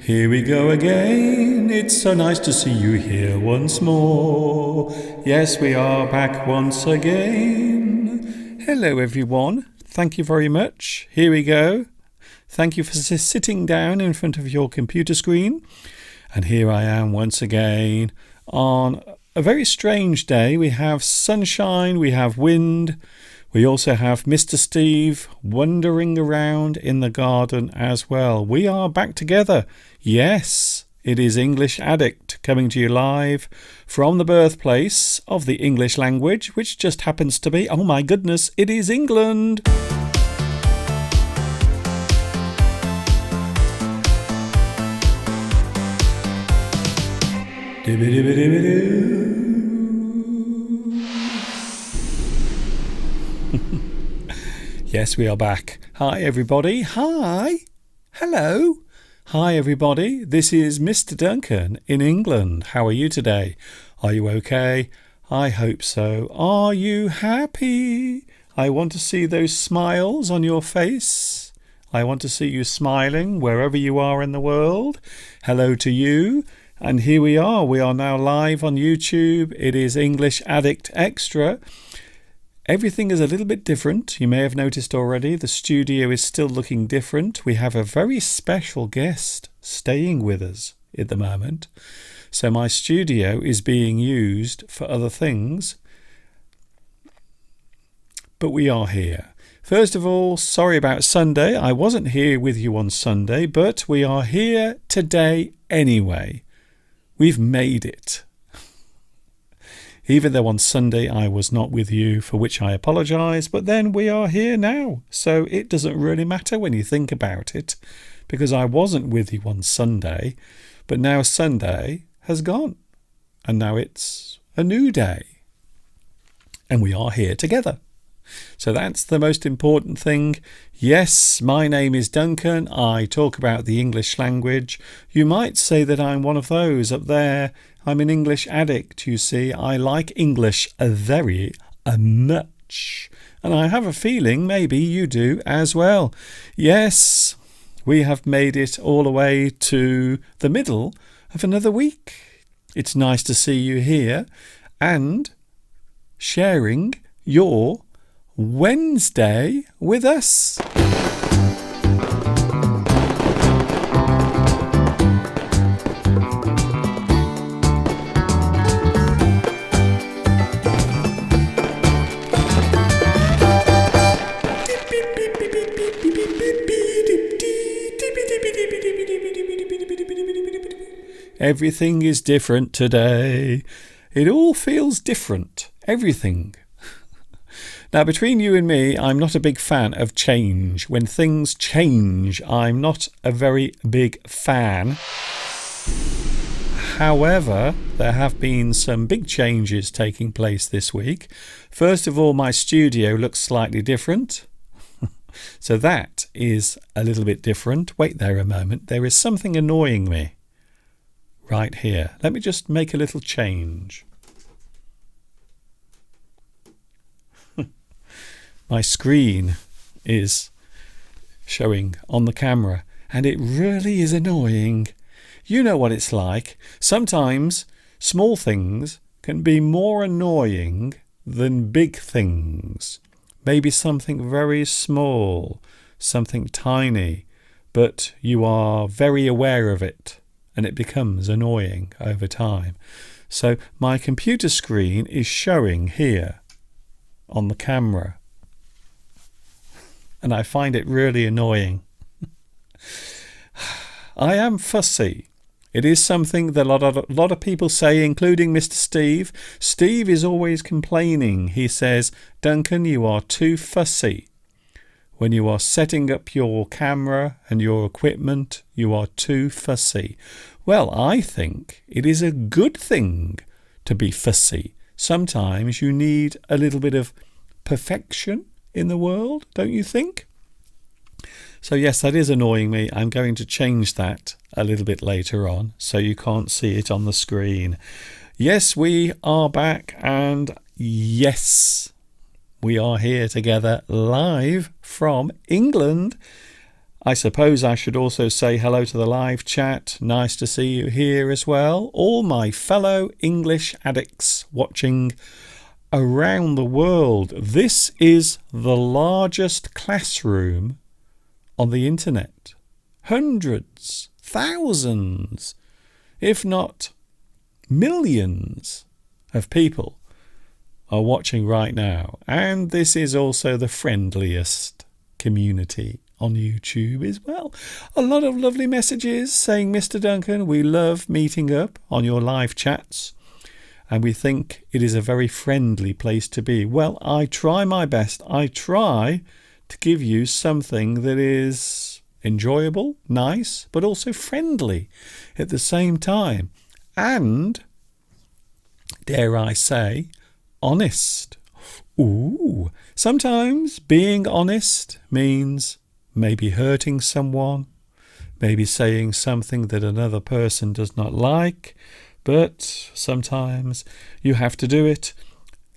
Here we go again, it's so nice to see you here once more. Yes, we are back once again. Hello everyone, thank you very much. Here we go. Thank you for sitting down in front of your computer screen. And here I am once again on a very strange day. We have sunshine, we have wind. We also have Mr. Steve wandering around in the garden as well. We are back together. Yes, it is English Addict coming to you live from the birthplace of the English language, which just happens to be, oh my goodness, it is England. Yes, we are back. Hi everybody. Hi. Hello. Hi everybody. This is Mr. Duncan in England. How are you today? Are you okay? I hope so. Are you happy? I want to see those smiles on your face. I want to see you smiling wherever you are in the world. Hello to you. And here we are. We are now live on YouTube. It is English Addict Extra. Everything is a little bit different. You may have noticed already. The studio is still looking different. We have a very special guest staying with us at the moment. So my studio is being used for other things. But we are here. First of all, sorry about Sunday. I wasn't here with you on Sunday, but we are here today anyway. We've made it. Even though on Sunday I was not with you, for which I apologise, but then we are here now. So it doesn't really matter when you think about it, because I wasn't with you on Sunday, but now Sunday has gone. And now it's a new day. And we are here together. So that's the most important thing. Yes, my name is Duncan. I talk about the English language. You might say that I'm one of those up there. I'm an English addict, you see. I like English very much. And I have a feeling maybe you do as well. Yes, we have made it all the way to the middle of another week. It's nice to see you here and sharing your Wednesday with us. Everything is different today. It all feels different. Everything. Now, between you and me, I'm not a big fan of change. When things change, I'm not a very big fan. However, there have been some big changes taking place this week. First of all, my studio looks slightly different. So that is a little bit different. Wait there a moment. There is something annoying me right here. Let me just make a little change. My screen is showing on the camera and it really is annoying. You know what it's like. Sometimes small things can be more annoying than big things. Maybe something very small, something tiny, but you are very aware of it and it becomes annoying over time. So my computer screen is showing here on the camera. And I find it really annoying. I am fussy. It is something that a lot of people say, including Mr. Steve. Steve is always complaining. He says, Duncan, you are too fussy. When you are setting up your camera and your equipment, you are too fussy. Well, I think it is a good thing to be fussy. Sometimes you need a little bit of perfection in the world, don't you think? So yes, that is annoying me. I'm going to change that a little bit later on so you can't see it on the screen. Yes, we are back, and yes, we are here together live from England. I suppose I should also say hello to the live chat. Nice to see you here as well. All my fellow English addicts watching around the world. This is the largest classroom on the internet. Hundreds, thousands, if not millions of people are watching right now. And this is also the friendliest community on YouTube as well. A lot of lovely messages saying, Mr. Duncan, we love meeting up on your live chats and we think it is a very friendly place to be. Well, I try my best. I try to give you something that is enjoyable, nice, but also friendly at the same time. And, dare I say, honest. Ooh, sometimes being honest means maybe hurting someone, maybe saying something that another person does not like, but sometimes you have to do it.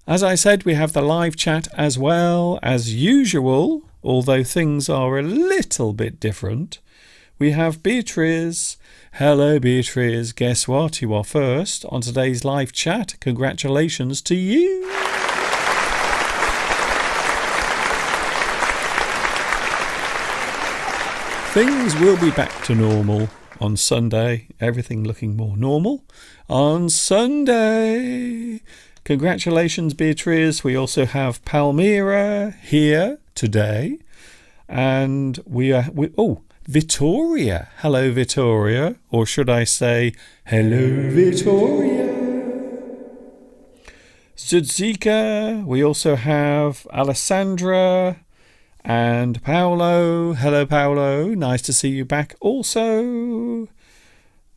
As I said, we have the live chat as well as usual, although things are a little bit different. We have Beatrice. Hello, Beatrice. Guess what? You are first on today's live chat. Congratulations to you. Things will be back to normal on Sunday. Everything looking more normal on Sunday. Congratulations, Beatrice. We also have Palmyra here today. And Victoria. Hello, Victoria. Or should I say, hello, Victoria. Zudzika. We also have Alessandra. And Paolo. Hello, Paolo. Nice to see you back also.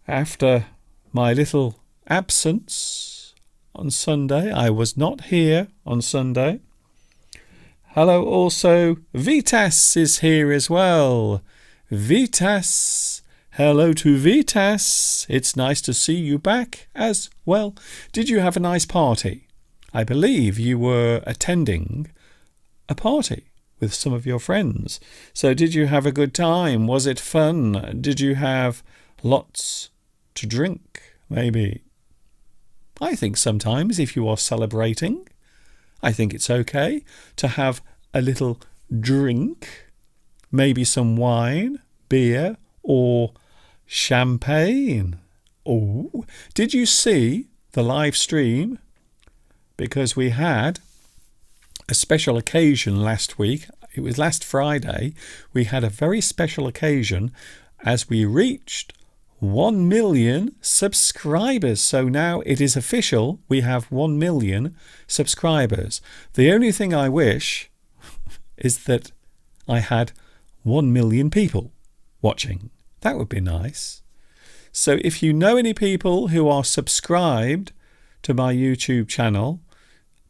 After my little absence on Sunday. I was not here on Sunday. Hello also. Vitas is here as well. Vitas. Hello to Vitas. It's nice to see you back as well. Did you have a nice party? I believe you were attending a party with some of your friends. So did you have a good time? Was it fun? Did you have lots to drink? Maybe. I think sometimes if you are celebrating, I think it's okay to have a little drink, maybe some wine, beer, or champagne. Oh, did you see the live stream? Because we had a special occasion last week. It was last Friday. We had a very special occasion as we reached 1 million subscribers. So now it is official. We have 1 million subscribers. The only thing I wish is that I had 1 million people watching. That would be nice. So if you know any people who are subscribed to my YouTube channel,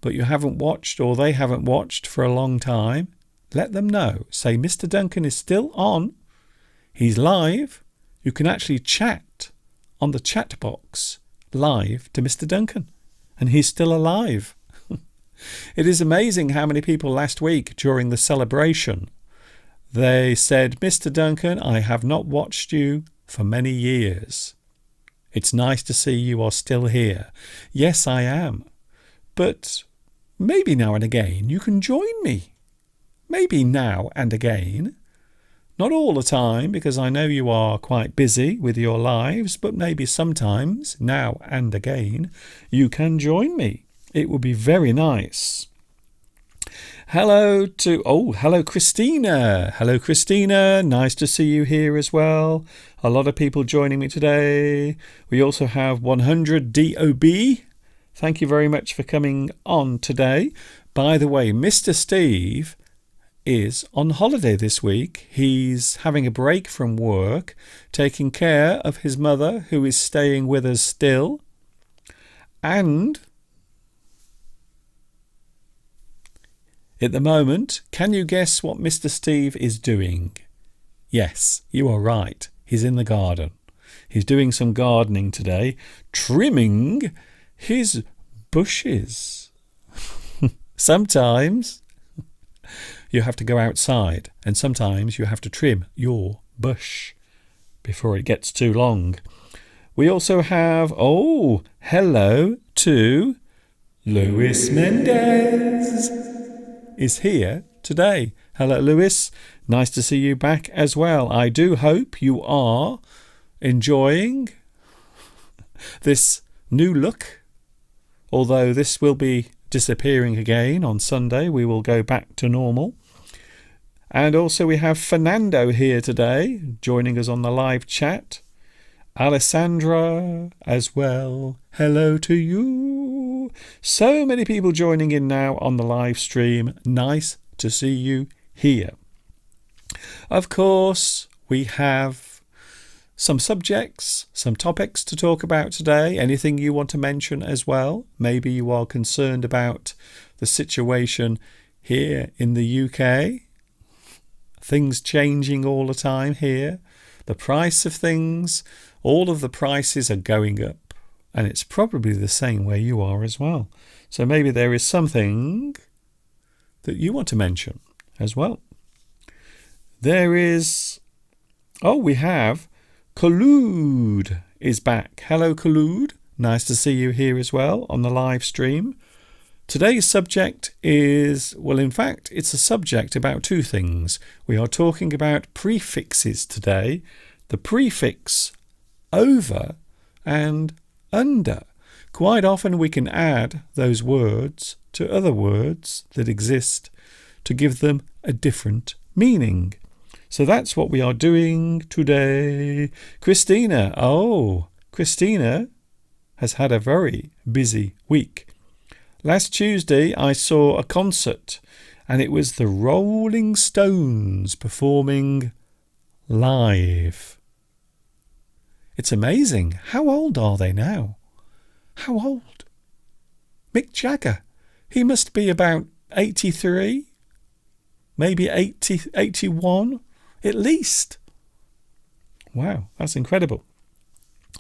but you haven't watched or they haven't watched for a long time, let them know. Say, Mr. Duncan is still on. He's live. You can actually chat on the chat box live to Mr. Duncan. And he's still alive. It is amazing how many people last week during the celebration, they said, Mr. Duncan, I have not watched you for many years. It's nice to see you are still here. Yes, I am. But maybe now and again you can join me. Maybe now and again. Not all the time, because I know you are quite busy with your lives, but maybe sometimes, now and again, you can join me. It would be very nice. Hello, Christina. Hello, Christina. Nice to see you here as well. A lot of people joining me today. We also have 100 DOB. Thank you very much for coming on today. By the way, Mr. Steve is on holiday this week. He's having a break from work, taking care of his mother, who is staying with us still. And at the moment, can you guess what Mr. Steve is doing? Yes, you are right. He's in the garden. He's doing some gardening today, trimming his bushes. Sometimes you have to go outside, and sometimes you have to trim your bush before it gets too long. We also have, hello to Luis Mendez is here today. Hello, Luis. Nice to see you back as well. I do hope you are enjoying this new look, although this will be disappearing again on Sunday. We will go back to normal. And also we have Fernando here today, joining us on the live chat. Alessandra as well. Hello to you. So many people joining in now on the live stream. Nice to see you here. Of course, we have some subjects, some topics to talk about today. Anything you want to mention as well? Maybe you are concerned about the situation here in the UK. Things changing all the time here. The price of things, all of the prices are going up. And it's probably the same where you are as well. So maybe there is something that you want to mention as well. There is, we have Khulud is back. Hello, Khulud. Nice to see you here as well on the live stream. Today's subject is, in fact, it's a subject about two things. We are talking about prefixes today. The prefix over and under. Quite often we can add those words to other words that exist to give them a different meaning. So that's what we are doing today. Christina has had a very busy week. Last Tuesday I saw a concert and it was the Rolling Stones performing live. It's amazing. How old are they now? How old? Mick Jagger. He must be about 83, maybe 80, 81 at least. Wow, that's incredible.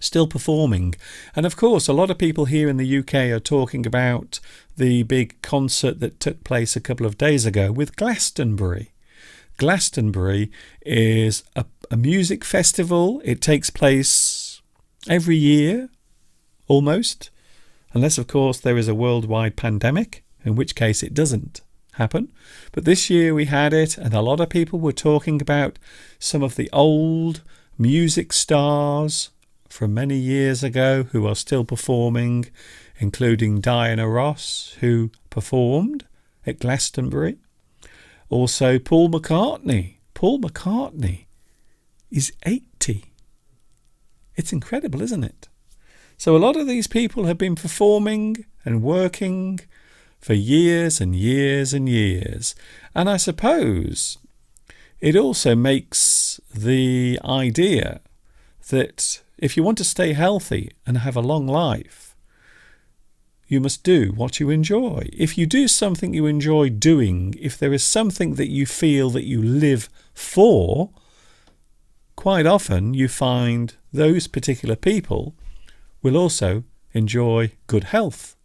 Still performing. And of course, a lot of people here in the UK are talking about the big concert that took place a couple of days ago with Glastonbury. Glastonbury is a music festival. It takes place every year, almost, unless, of course, there is a worldwide pandemic, in which case it doesn't happen. But this year we had it, and a lot of people were talking about some of the old music stars from many years ago who are still performing, including Diana Ross, who performed at Glastonbury. Also Paul McCartney. Paul McCartney is 80. It's incredible, isn't it? So a lot of these people have been performing and working for years and years and years. And I suppose it also makes the idea that if you want to stay healthy and have a long life, you must do what you enjoy. If you do something you enjoy doing, if there is something that you feel that you live for, quite often you find those particular people will also enjoy good health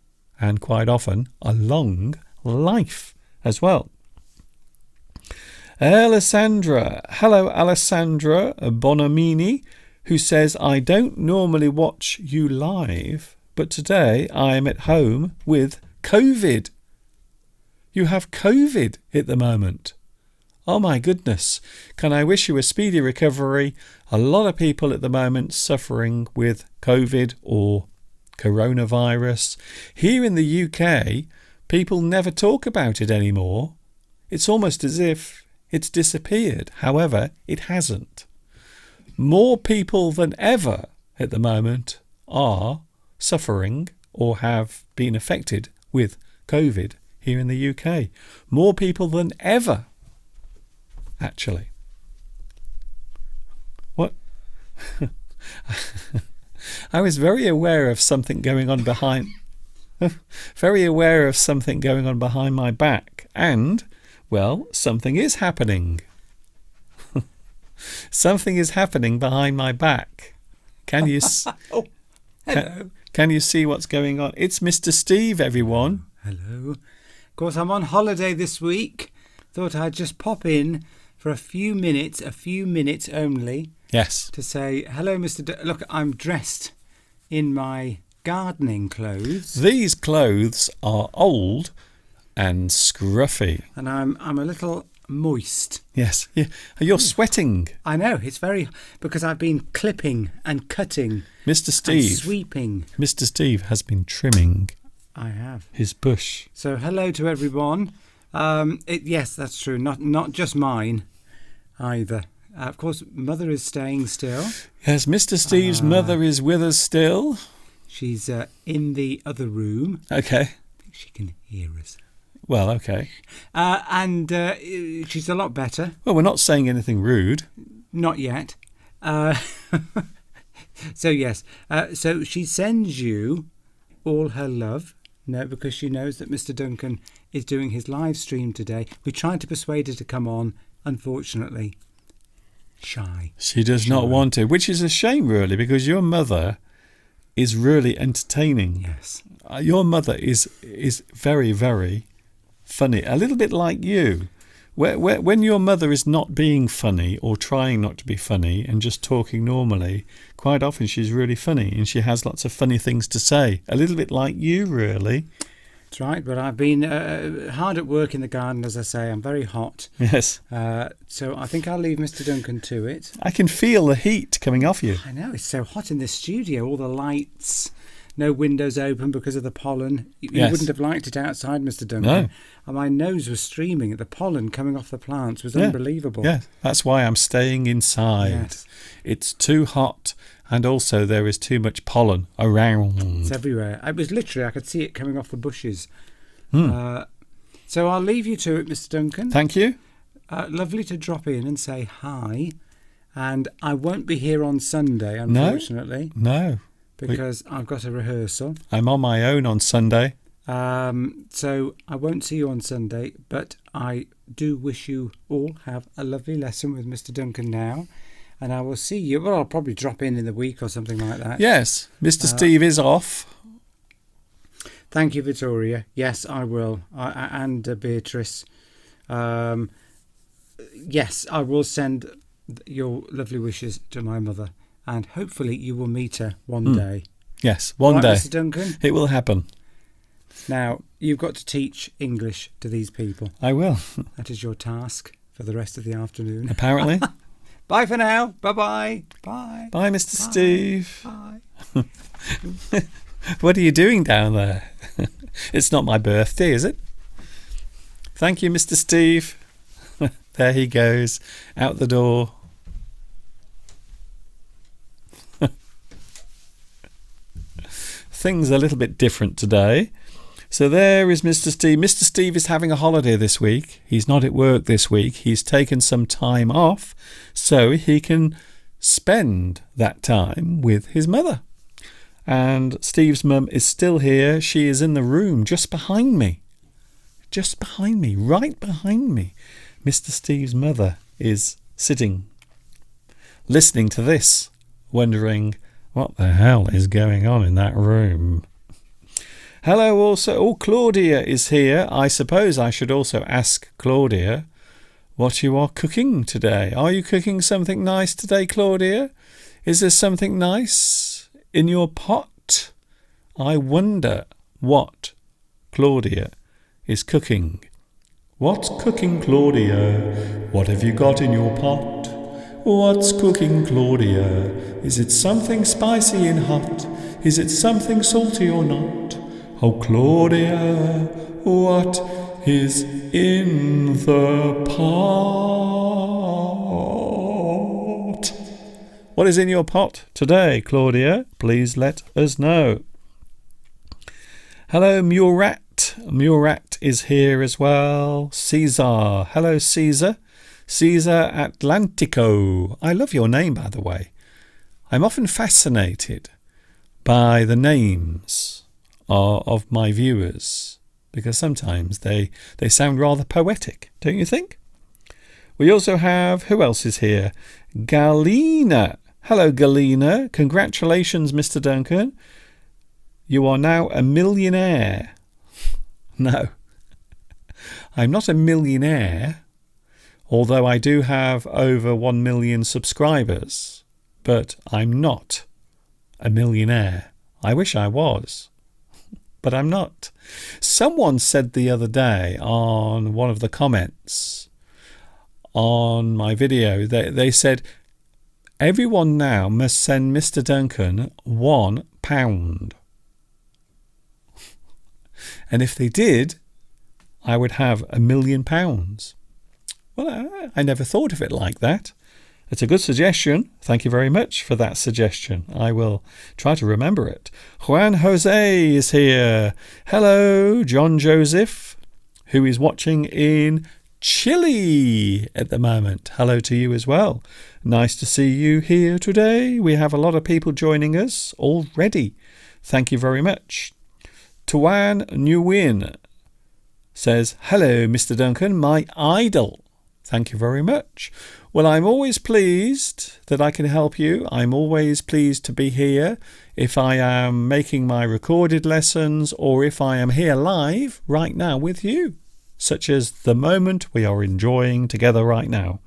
and quite often a long life as well. Alessandra, hello Alessandra Bonamini, who says, I don't normally watch you live, but today I am at home with COVID. You have COVID at the moment. Oh my goodness. Can I wish you a speedy recovery? A lot of people at the moment suffering with COVID or coronavirus. Here in the UK, people never talk about it anymore. It's almost as if it's disappeared. However, it hasn't. More people than ever at the moment are suffering or have been affected with COVID here in the UK. More people than ever, actually. What? I was very aware of something going on behind my back, and well, something is happening. Something is happening behind my back. Can you Oh, hello. Can you see what's going on? It's Mr. Steve, everyone. Hello. Of course, I'm on holiday this week, thought I'd just pop in for a few minutes only, Yes. to say hello, Mr. Look, I'm dressed in my gardening clothes, These clothes are old and scruffy. and I'm a little moist. Yes. You're sweating. I know, it's because I've been clipping and cutting Mr. and Steve. sweeping. Mr. Steve has been trimming I have. his bush. So hello to everyone. Yes, that's true. Not just mine either. Of course, Mother is staying still. Yes, Mr. Steve's mother is with us still. She's in the other room. Okay. I think she can hear us. Well, okay. And she's a lot better. Well, we're not saying anything rude. Not yet. So yes. So she sends you all her love. No, because she knows that Mr. Duncan is doing his live stream today. We tried to persuade her to come on. Unfortunately, shy. She does not want to, which is a shame, really, because your mother is really entertaining. Yes. Your mother is very, very funny. A little bit like you. When your mother is not being funny or trying not to be funny and just talking normally, quite often she's really funny and she has lots of funny things to say. A little bit like you, really. That's right, but I've been hard at work in the garden, as I say. I'm very hot. Yes. So I think I'll leave Mr. Duncan to it. I can feel the heat coming off you. I know, it's so hot in this studio. All the lights, no windows open because of the pollen. You Yes. wouldn't have liked it outside, Mr. Duncan. No. And my nose was streaming. The pollen coming off the plants was unbelievable. Yeah, that's why I'm staying inside. Yes. It's too hot, and also there is too much pollen around. It's everywhere. It was literally, I could see it coming off the bushes. So I'll leave you to it, Mr. Duncan. Thank you. Lovely to drop in and say hi. And I won't be here on Sunday, unfortunately, No, because I've got a rehearsal. I'm on my own on Sunday. So I won't see you on Sunday, but I do wish you all have a lovely lesson with Mr. Duncan now. And I will see you. Well, I'll probably drop in the week or something like that. Yes, Mr. Steve is off. Thank you, Victoria. Yes, I will. And Beatrice. Yes, I will send your lovely wishes to my mother. And hopefully you will meet her one day. Yes, one Right, day. Mr. Duncan? It will happen. Now, you've got to teach English to these people. I will, That is your task for the rest of the afternoon. apparently. Bye for now. Bye-bye. Bye. Bye, Mr. Steve. Bye. What are you doing down there? It's not my birthday, is it? Thank you, Mr. Steve. There he goes, out the door. Things are a little bit different today. So there is Mr. Steve. Mr. Steve is having a holiday this week. He's not at work this week. He's taken some time off so he can spend that time with his mother. And Steve's mum is still here. She is in the room just behind me. Just behind me, right behind me. Mr. Steve's mother is sitting, listening to this, wondering what the hell is going on in that room. Hello also. Oh, Claudia is here. I suppose I should also ask Claudia what you are cooking today. Are you cooking something nice today, Claudia? Is there something nice in your pot? I wonder what Claudia is cooking. What's cooking, Claudia? What have you got in your pot? What's cooking, Claudia? Is it something spicy and hot? Is it something salty or not? Oh, Claudia, what is in the pot? What is in your pot today, Claudia? Please let us know. Hello, Murat. Murat is here as well. Caesar. Hello, Caesar. Caesar Atlantico. I love your name, by the way. I'm often fascinated by the names of my viewers because sometimes they sound rather poetic, don't you think? We also have, who else is here? Galina. Hello, Galina. Congratulations, Mr. Duncan. You are now a millionaire. No. I'm not a millionaire, although I do have over 1 million subscribers, but I'm not a millionaire. I wish I was, but I'm not. Someone said the other day on one of the comments on my video, they said, everyone now must send Mr. Duncan £1. And if they did, I would have £1 million. Well, I never thought of it like that. It's a good suggestion. Thank you very much for that suggestion. I will try to remember it. Juan Jose is here. Hello, John Joseph, who is watching in Chile at the moment. Hello to you as well. Nice to see you here today. We have a lot of people joining us already. Thank you very much. Tuan Nguyen says, hello, Mr. Duncan, my idol. Thank you very much. Well, I'm always pleased that I can help you. I'm always pleased to be here if I am making my recorded lessons or if I am here live right now with you, such as the moment we are enjoying together right now.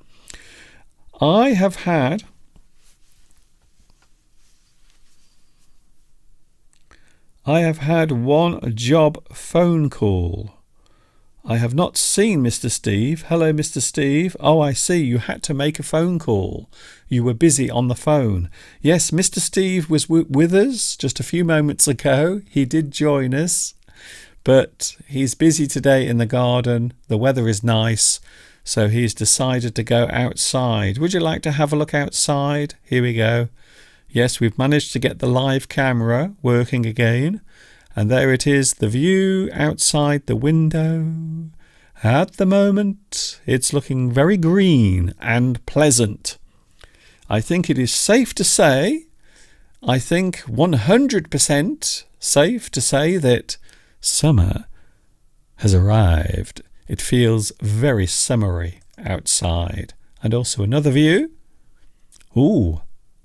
I have had one job phone call. I have not seen Mr. Steve. Hello, Mr. Steve. Oh, I see. You had to make a phone call. You were busy on the phone. Yes, Mr. Steve was with us just a few moments ago. He did join us, but he's busy today in the garden. The weather is nice, so he's decided to go outside. Would you like to have a look outside? Here we go. Yes, we've managed to get the live camera working again. And there it is, the view outside the window. At the moment, it's looking very green and pleasant. I think it is safe to say, I think 100% safe to say that summer has arrived. It feels very summery outside. And also another view. Ooh,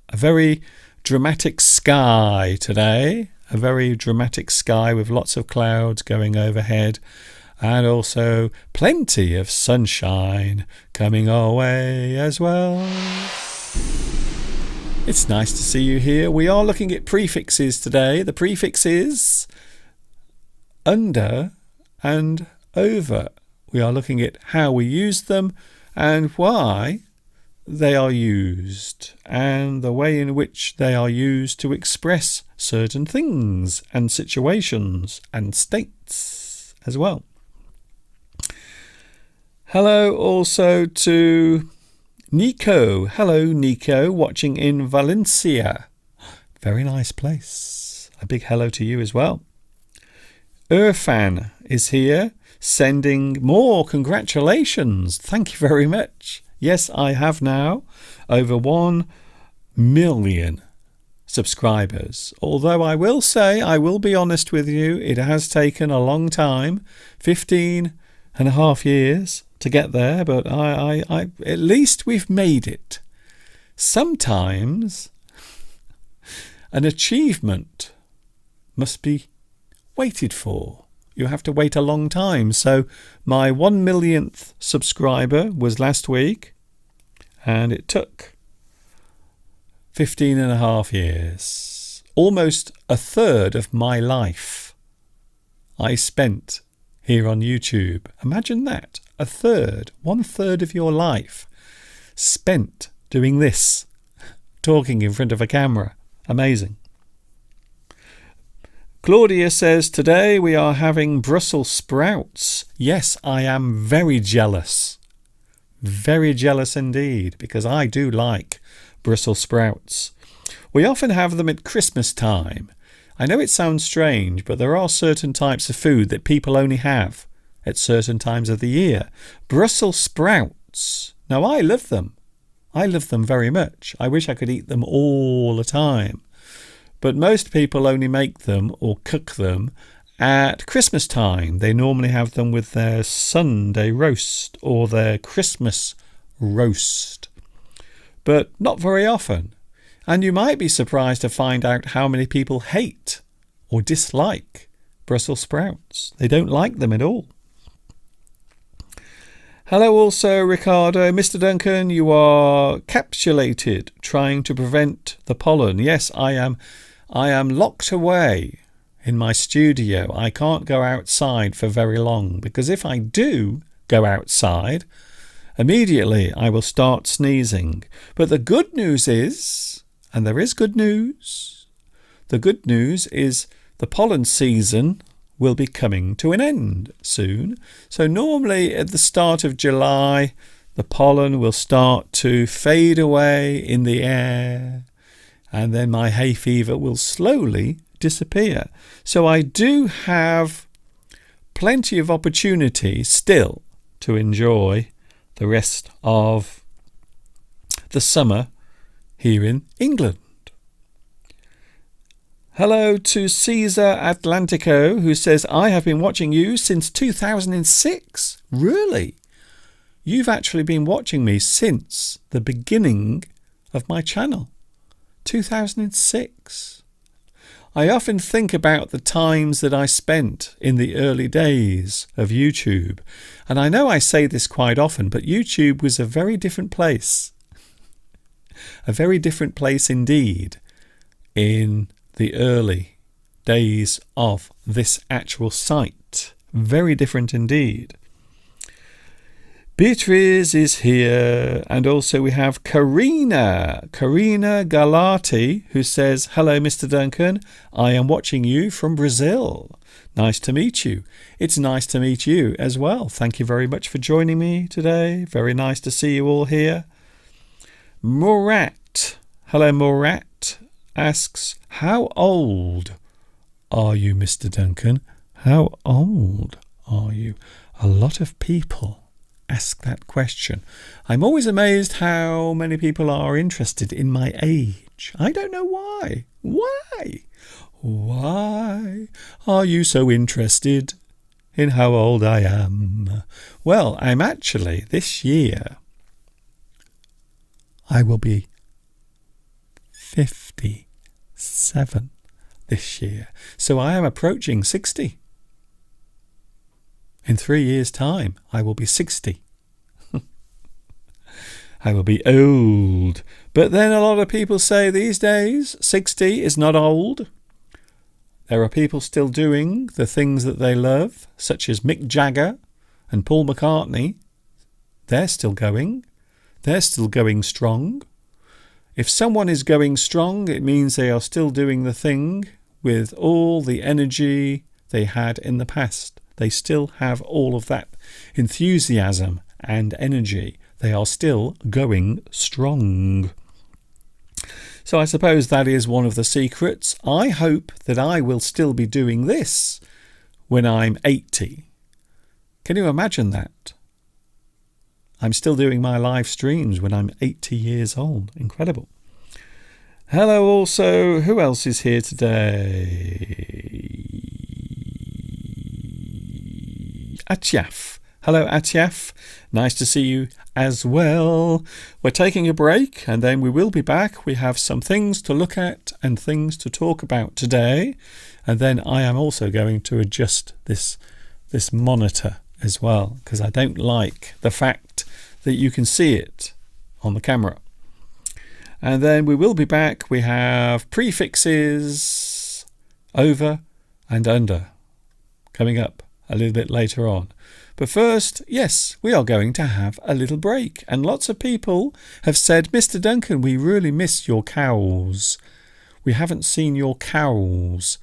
a very dramatic sky today. A very dramatic sky with lots of clouds going overhead and also plenty of sunshine coming our way as well. It's nice to see you here. We are looking at prefixes today. The prefix is under and over. We are looking at how we use them and why they are used and the way in which they are used to express certain things and situations and states as well. Hello also to Nico. Hello, Nico, watching in Valencia. Very nice place. A big hello to you as well. Irfan is here sending more congratulations. Thank you very much. Yes, I have now over 1 million subscribers. Although I will say, I will be honest with you, it has taken a long time, 15 and a half years to get there, but I at least we've made it. Sometimes an achievement must be waited for. You have to wait a long time. So my 1 millionth subscriber was last week, and it took 15 and a half years. Almost a third of my life I spent here on YouTube. Imagine that. A third, 1/3 of your life spent doing this, talking in front of a camera. Amazing. Claudia says, today we are having Brussels sprouts. Yes, I am very jealous. Very jealous indeed, because I do like Brussels sprouts. We often have them at Christmas time. I know it sounds strange, but there are certain types of food that people only have at certain times of the year. Brussels sprouts. Now, I love them. I love them very much. I wish I could eat them all the time. But most people only make them or cook them at Christmas time. They normally have them with their Sunday roast or their Christmas roast. But not very often. And you might be surprised to find out how many people hate or dislike Brussels sprouts. They don't like them at all. Hello also, Ricardo. Mr. Duncan, you are capsulated, trying to prevent the pollen. Yes, I am locked away in my studio. I can't go outside for very long, because if I do go outside, immediately I will start sneezing. But the good news is, and there is good news, the good news is the pollen season will be coming to an end soon. So normally at the start of July, the pollen will start to fade away in the air, and then my hay fever will slowly disappear. So I do have plenty of opportunity still to enjoy the rest of the summer here in England. Hello to Caesar Atlantico, who says, I have been watching you since 2006. Really? You've actually been watching me since the beginning of my channel. 2006. I often think about the times that I spent in the early days of YouTube. And I know I say this quite often, but YouTube was a very different place. A very different place indeed in the early days of this actual site. Very different indeed. Beatrice is here, and also we have Karina Galati, who says, hello Mr. Duncan, I am watching you from Brazil. Nice to meet you. It's nice to meet you as well. Thank you very much for joining me today. Very nice to see you all here. Murat, hello Murat, asks, how old are you, Mr. Duncan? How old are you? A lot of people ask that question. I'm always amazed how many people are interested in my age. I don't know why. Why? Why are you so interested in how old I am? Well, I'm actually, this year, I will be 57 this year. So I am approaching 60. In 3 years' time, I will be 60. I will be old. But then a lot of people say these days, 60 is not old. There are people still doing the things that they love, such as Mick Jagger and Paul McCartney. They're still going. They're still going strong. If someone is going strong, it means they are still doing the thing with all the energy they had in the past. They still have all of that enthusiasm and energy. They are still going strong. So I suppose that is one of the secrets. I hope that I will still be doing this when I'm 80. Can you imagine that? I'm still doing my live streams when I'm 80 years old. Incredible. Hello also, who else is here today? Atyaf. Hello Atyaf. Nice to see you as well. We're taking a break and then we will be back. We have some things to look at and things to talk about today. And then I am also going to adjust this monitor as well, because I don't like the fact that you can see it on the camera. And then we will be back. We have prefixes over and under coming up a little bit later on. But first, yes, we are going to have a little break. And lots of people have said, Mr. Duncan, we really miss your cows. We haven't seen your cows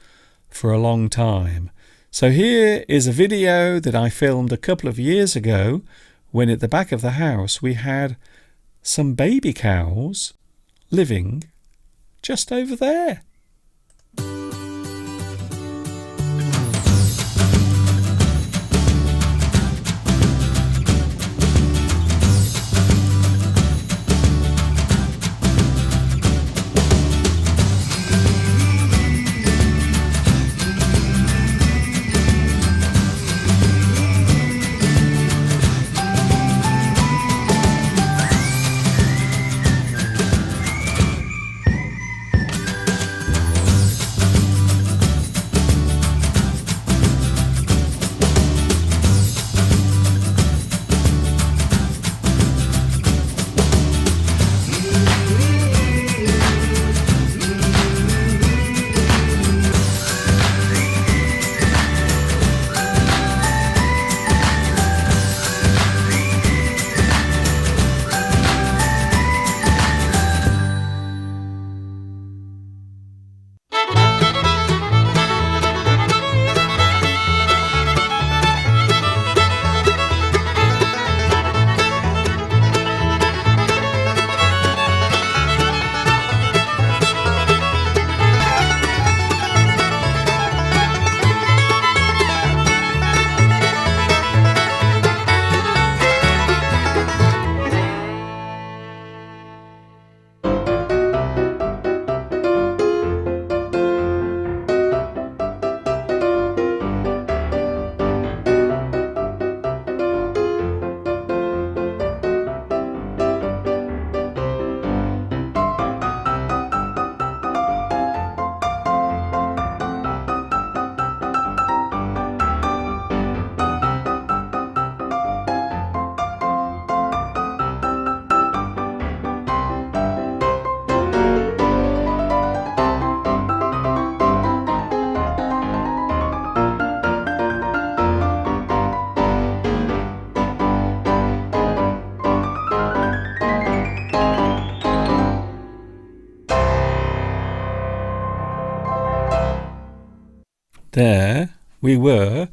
for a long time. So here is a video that I filmed a couple of years ago when at the back of the house we had some baby cows living just over there. There we were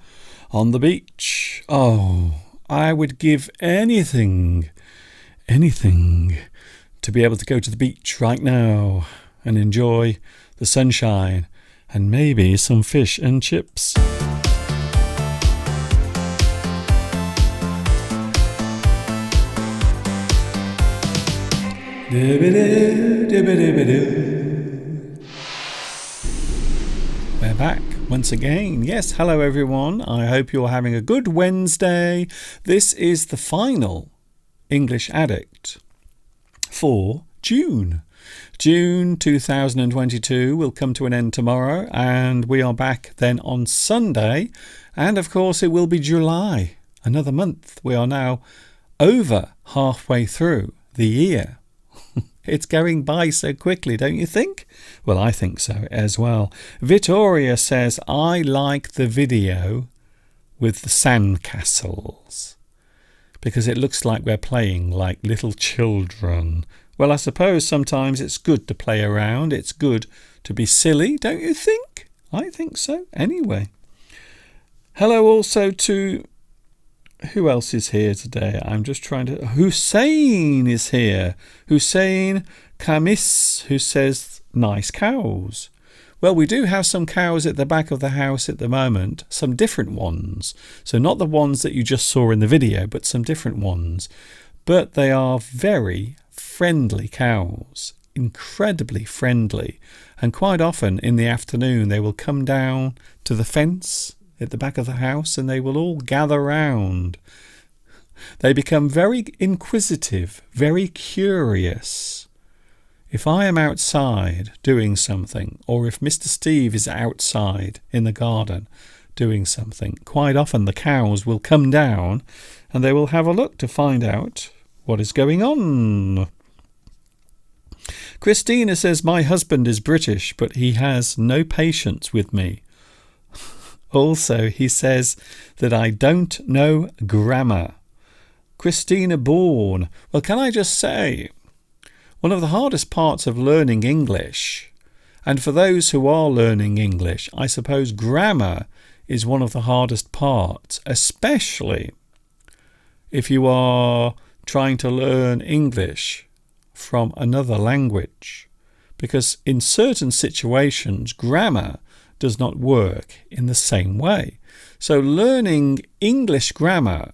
on the beach. Oh, I would give anything to be able to go to the beach right now and enjoy the sunshine and maybe some fish and chips. We're back once again. Yes, hello everyone. I hope you're having a good Wednesday. This is the final English Addict for June. June 2022 will come to an end tomorrow, and we are back then on Sunday. And of course it will be July, another month. We are now over halfway through the year. It's going by so quickly, don't you think? Well, I think so as well. Vittoria says, I like the video with the sandcastles because it looks like we're playing like little children. Well, I suppose sometimes it's good to play around. It's good to be silly, don't you think? I think so. Anyway. Hello also to... Who else is here today? I'm just trying to... Hussein is here. Hussein Kamis, who says, nice cows. Well, we do have some cows at the back of the house at the moment. Some different ones. So not the ones that you just saw in the video, but some different ones. But they are very friendly cows. Incredibly friendly. And quite often in the afternoon they will come down to the fence at the back of the house and they will all gather round. They become very inquisitive, very curious. If I am outside doing something, or if Mr. Steve is outside in the garden doing something, quite often the cows will come down and they will have a look to find out what is going on. Christina says, my husband is British, but he has no patience with me. Also, he says that I don't know grammar. Christina Bourne. Well, can I just say, one of the hardest parts of learning English, and for those who are learning English, I suppose grammar is one of the hardest parts, especially if you are trying to learn English from another language. Because in certain situations, grammar does not work in the same way. So learning English grammar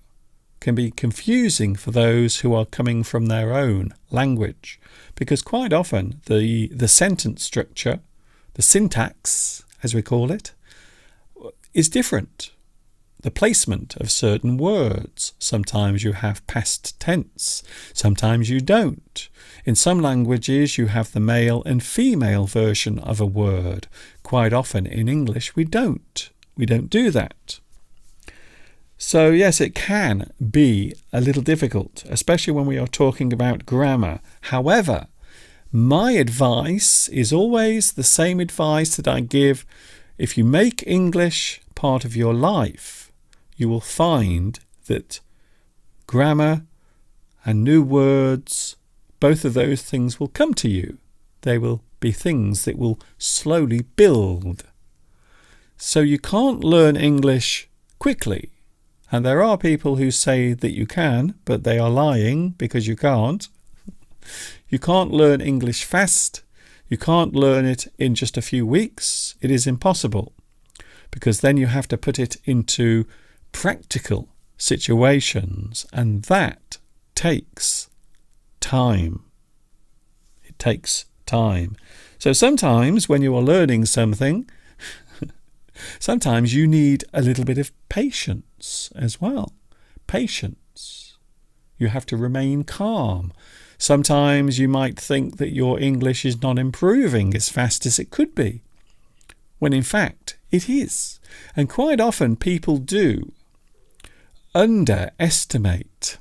can be confusing for those who are coming from their own language, because quite often the sentence structure, the syntax as we call it, is different. The placement of certain words. Sometimes you have past tense, sometimes you don't. In some languages you have the male and female version of a word. Quite often in English we don't. We don't do that. So yes, it can be a little difficult, especially when we are talking about grammar. However, my advice is always the same advice that I give. If you make English part of your life, you will find that grammar and new words, both of those things will come to you. They will be things that will slowly build. So you can't learn English quickly. And there are people who say that you can, but they are lying because you can't. You can't learn English fast. You can't learn it in just a few weeks. It is impossible, because then you have to put it into practical situations, and that takes time. It takes time. So sometimes when you are learning something, sometimes you need a little bit of patience as well. Patience. You have to remain calm. Sometimes you might think that your English is not improving as fast as it could be, when in fact it is. And quite often people do underestimate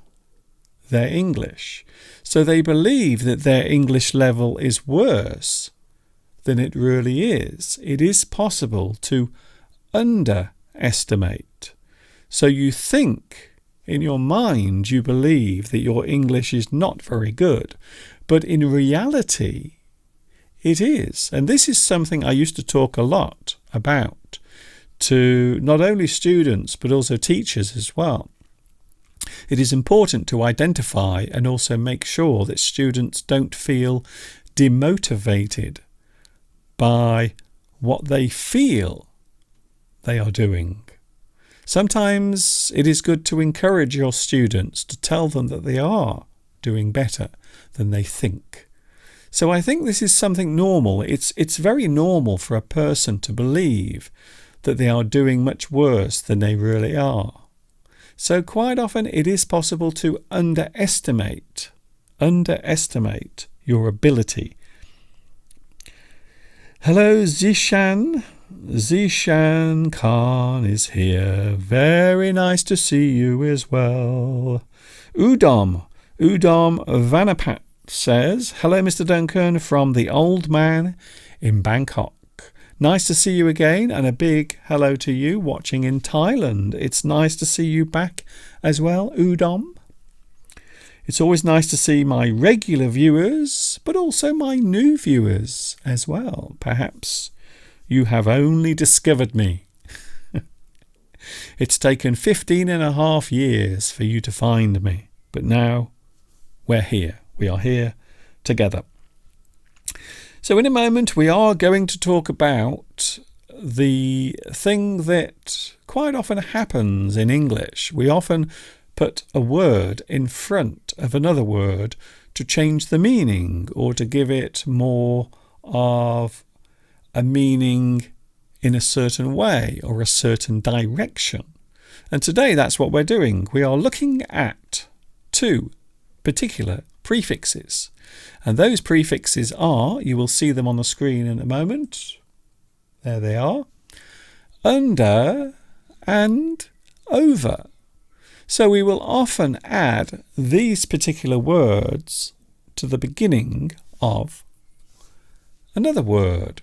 their English. So they believe that their English level is worse than it really is. It is possible to underestimate. So you think in your mind, you believe that your English is not very good, but in reality it is. And this is something I used to talk a lot about to not only students but also teachers as well. It is important to identify and also make sure that students don't feel demotivated by what they feel they are doing. Sometimes it is good to encourage your students to tell them that they are doing better than they think. So I think this is something normal. It's very normal for a person to believe that they are doing much worse than they really are. So quite often it is possible to underestimate your ability. Hello, Zishan. Zishan Khan is here. Very nice to see you as well. Udom Vanapat says, hello, Mr. Duncan from the old man in Bangkok. Nice to see you again, and a big hello to you watching in Thailand. It's nice to see you back as well, Udom. It's always nice to see my regular viewers, but also my new viewers as well. Perhaps you have only discovered me. It's taken 15.5 years for you to find me, but now we're here. We are here together. So in a moment we are going to talk about the thing that quite often happens in English. We often put a word in front of another word to change the meaning or to give it more of a meaning in a certain way or a certain direction. And today that's what we're doing. We are looking at 2 particular prefixes. And those prefixes are, you will see them on the screen in a moment. There they are. Under and over. So we will often add these particular words to the beginning of another word.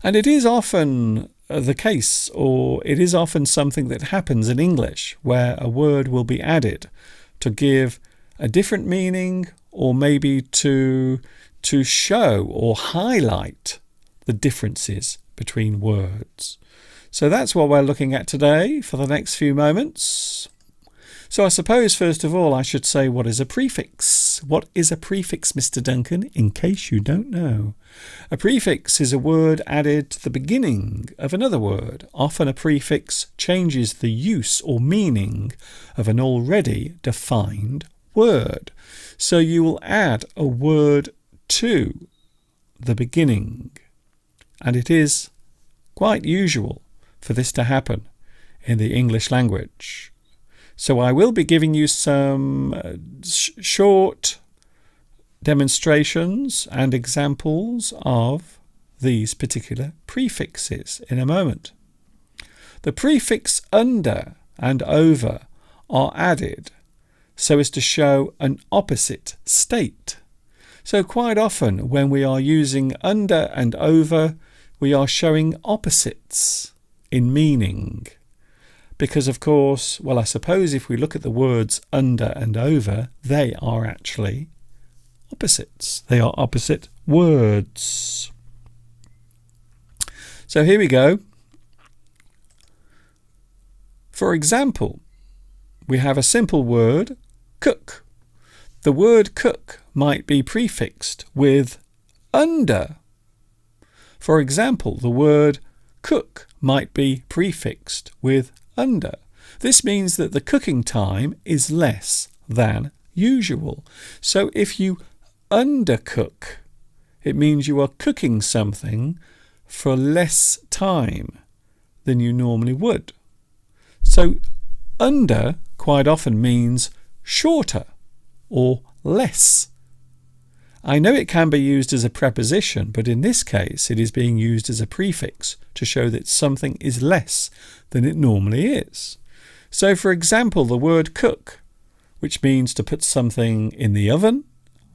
And it is often the case, or it is often something that happens in English, where a word will be added to give a different meaning, or maybe to show or highlight the differences between words. So that's what we're looking at today for the next few moments. So I suppose, first of all, I should say, what is a prefix? What is a prefix, Mr. Duncan, in case you don't know? A prefix is a word added to the beginning of another word. Often a prefix changes the use or meaning of an already defined word. So you will add a word to the beginning. And it is quite usual for this to happen in the English language. So I will be giving you some short demonstrations and examples of these particular prefixes in a moment. The prefix under and over are added so as to show an opposite state. So quite often when we are using under and over, we are showing opposites in meaning. Because, of course, well, I suppose if we look at the words under and over, they are actually opposites. They are opposite words. So here we go. For example, we have a simple word, cook. The word cook might be prefixed with under. For example, the word cook might be prefixed with under. This means that the cooking time is less than usual. So if you undercook, it means you are cooking something for less time than you normally would. So under quite often means shorter or less. I know it can be used as a preposition, but in this case it is being used as a prefix to show that something is less than it normally is. So for example, the word cook, which means to put something in the oven,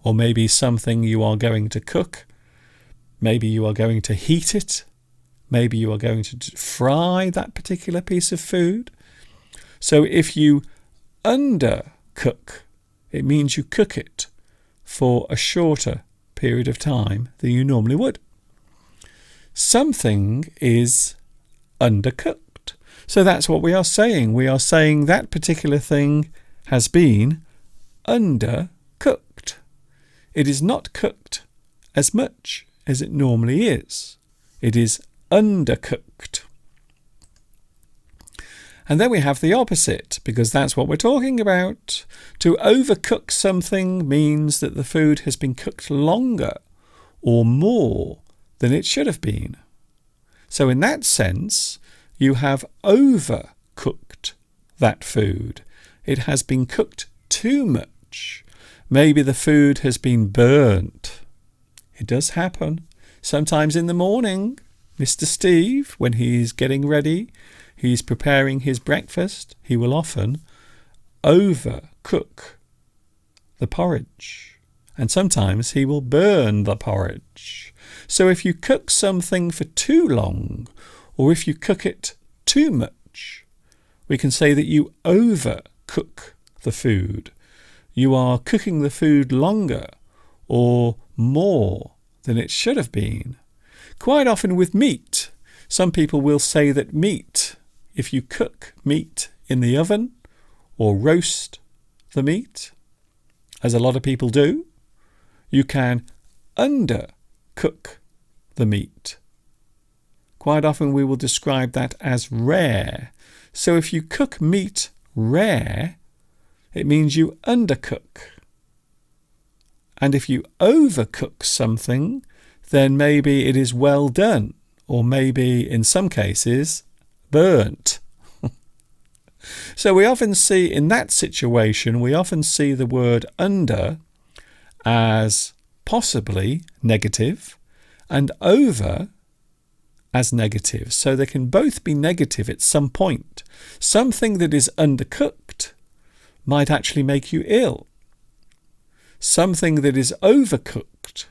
or maybe something you are going to cook, maybe you are going to heat it, maybe you are going to fry that particular piece of food. So if you undercook, it means you cook it for a shorter period of time than you normally would. Something is undercooked. So that's what we are saying. We are saying that particular thing has been undercooked. It is not cooked as much as it normally is. It is undercooked. And then we have the opposite, because that's what we're talking about. To overcook something means that the food has been cooked longer or more than it should have been. So in that sense, you have overcooked that food. It has been cooked too much. Maybe the food has been burnt. It does happen. Sometimes in the morning, Mr. Steve, when he's getting ready, he's preparing his breakfast, he will often overcook the porridge. And sometimes he will burn the porridge. So if you cook something for too long, or if you cook it too much, we can say that you overcook the food. You are cooking the food longer or more than it should have been. Quite often with meat, some people will say that meat, if you cook meat in the oven or roast the meat, as a lot of people do, you can undercook the meat. Quite often we will describe that as rare. So if you cook meat rare, it means you undercook. And if you overcook something, then maybe it is well done, or maybe in some cases burnt. So we often see in that situation, we often see the word under as possibly negative and over as negative. So they can both be negative at some point. Something that is undercooked might actually make you ill. Something that is overcooked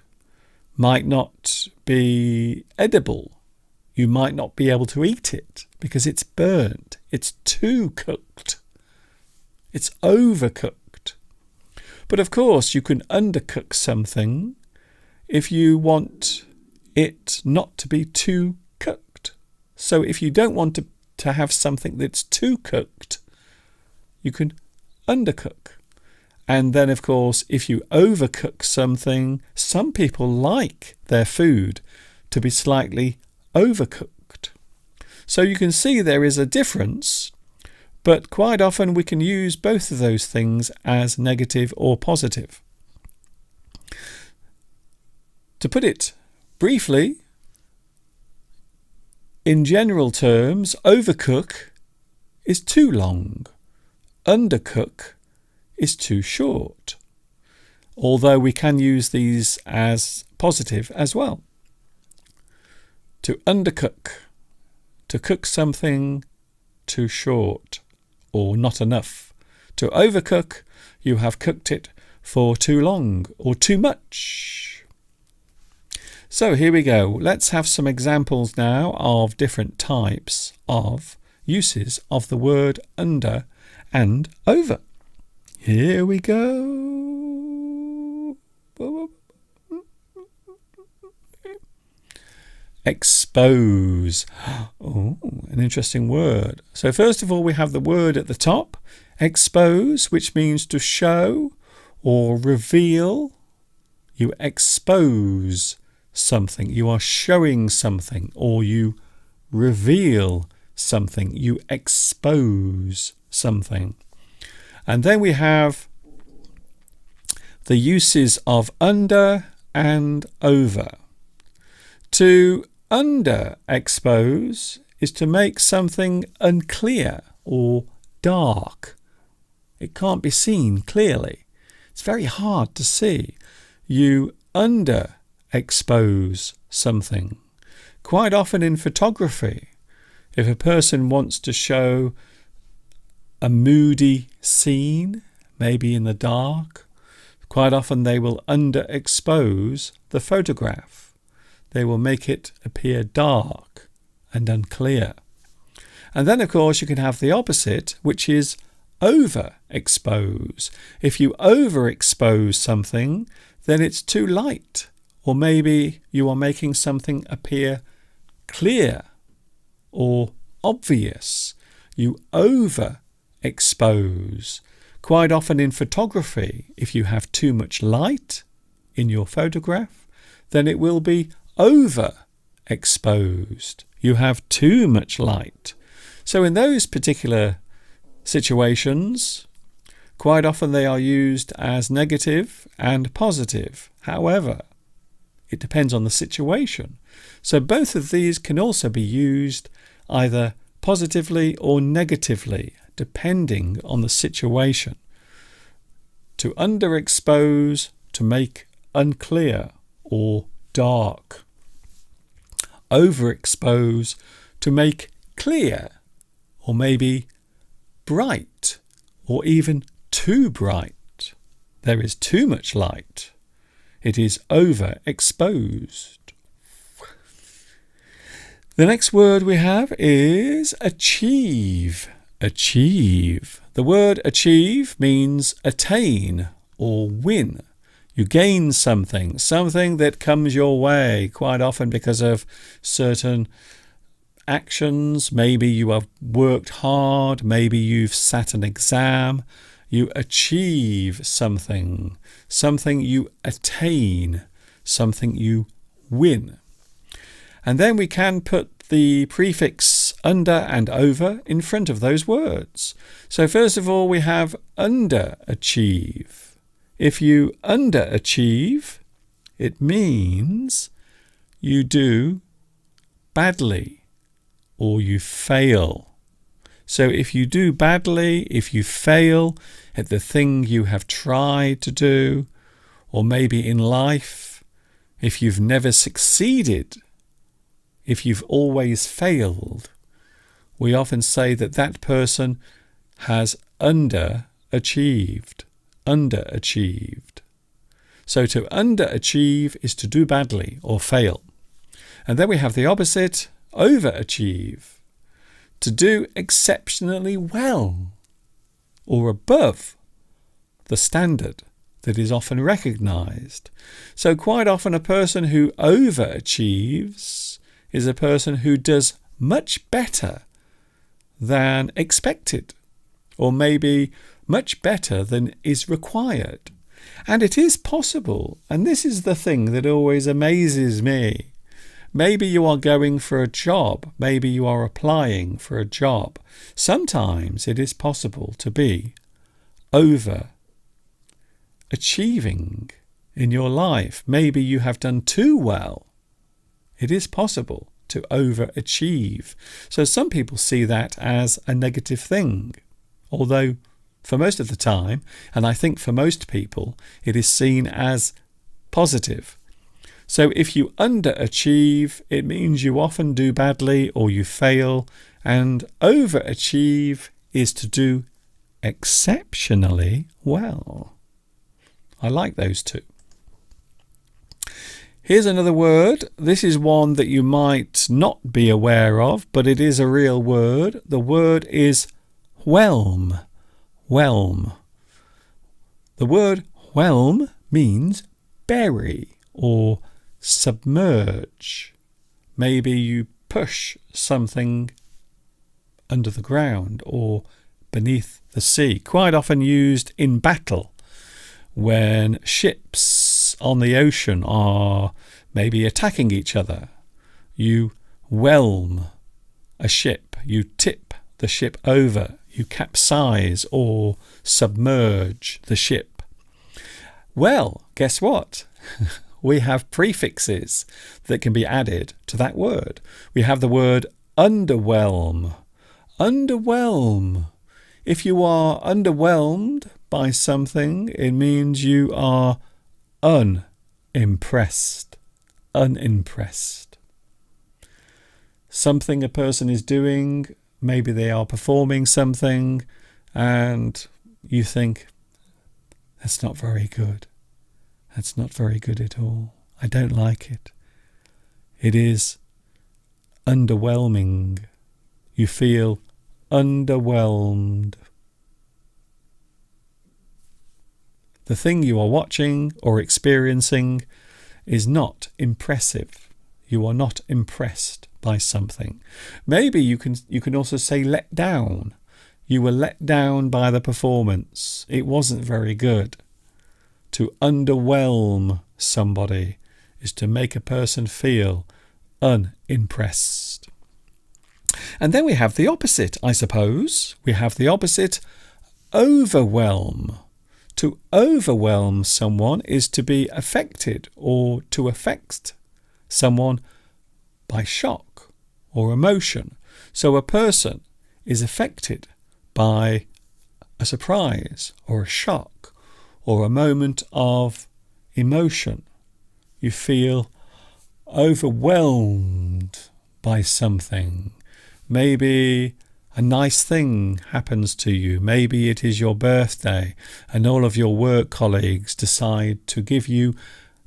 might not be edible. You might not be able to eat it because it's burnt. It's too cooked. It's overcooked. But of course, you can undercook something if you want it not to be too cooked. So if you don't want to have something that's too cooked, you can undercook. And then, of course, if you overcook something, some people like their food to be slightly overcooked. So you can see there is a difference, but quite often we can use both of those things as negative or positive. To put it briefly, in general terms, overcook is too long. Undercook is too short. Although we can use these as positive as well. To undercook, to cook something too short or not enough. To overcook, you have cooked it for too long or too much. So here we go. Let's have some examples now of different types of uses of the word under and over. Here we go. Expose. Oh, an interesting word. So first of all, we have the word at the top, expose, which means to show or reveal. You expose something. You are showing something, or you reveal something. You expose something. And then we have the uses of under and over. To underexpose is to make something unclear or dark. It can't be seen clearly. It's very hard to see. You underexpose something. Quite often in photography, if a person wants to show a moody scene, maybe in the dark, quite often they will underexpose the photograph. They will make it appear dark and unclear. And then, of course, you can have the opposite, which is overexpose. If you overexpose something, then it's too light. Or maybe you are making something appear clear or obvious. You overexpose. Quite often in photography, if you have too much light in your photograph, then it will be overexposed. You have too much light. So in those particular situations, quite often they are used as negative and positive. However, it depends on the situation. So both of these can also be used either positively or negatively, depending on the situation. To underexpose, to make unclear or dark. Overexpose, to make clear, or maybe bright, or even too bright. There is too much light. It is overexposed. The next word we have is achieve. Achieve. The word achieve means attain or win. You gain something that comes your way, quite often because of certain actions. Maybe you have worked hard, maybe you've sat an exam. You achieve something you attain, something you win. And then we can put the prefix under and over in front of those words. So first of all, we have underachieve. If you underachieve, it means you do badly or you fail. So if you do badly, if you fail at the thing you have tried to do, or maybe in life, if you've never succeeded, if you've always failed, we often say that that person has underachieved. Underachieved. So to underachieve is to do badly or fail. And then we have the opposite, overachieve. To do exceptionally well or above the standard that is often recognized. So quite often a person who overachieves is a person who does much better than expected, or maybe much better than is required. And it is possible, and this is the thing that always amazes me. Maybe you are going for a job, maybe you are applying for a job. Sometimes it is possible to be overachieving in your life. Maybe you have done too well. It is possible to overachieve. So some people see that as a negative thing, although for most of the time, and I think for most people, it is seen as positive. So if you underachieve, it means you often do badly or you fail, and overachieve is to do exceptionally well. I like those two. Here's another word. This is one that you might not be aware of, but it is a real word. The word is whelm. Whelm. The word whelm means bury or submerge. Maybe you push something under the ground or beneath the sea. Quite often used in battle when ships on the ocean are maybe attacking each other. You whelm a ship. You tip the ship over. You capsize or submerge the ship. Well, guess what? We have prefixes that can be added to that word. We have the word underwhelm. Underwhelm. If you are underwhelmed by something, it means you are unimpressed. Unimpressed. Something a person is doing, maybe they are performing something, and you think, that's not very good. That's not very good at all. I don't like it. It is underwhelming. You feel underwhelmed. The thing you are watching or experiencing is not impressive. You are not impressed. by something. Maybe you can also say let down. You were let down by the performance. It wasn't very good. To underwhelm somebody is to make a person feel unimpressed. And then we have the opposite, I suppose. We have the opposite, overwhelm. To overwhelm someone is to be affected or to affect someone by shock or emotion. So a person is affected by a surprise or a shock or a moment of emotion. You feel overwhelmed by something. Maybe a nice thing happens to you. Maybe it is your birthday and all of your work colleagues decide to give you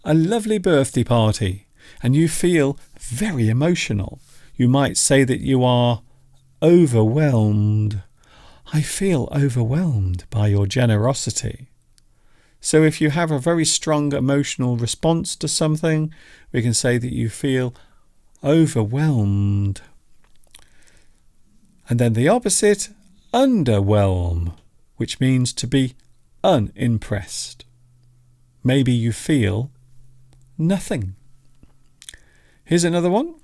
a lovely birthday party and you feel very emotional. You might say that you are overwhelmed. I feel overwhelmed by your generosity. So if you have a very strong emotional response to something, we can say that you feel overwhelmed. And then the opposite, underwhelm, which means to be unimpressed. Maybe you feel nothing. Here's another one.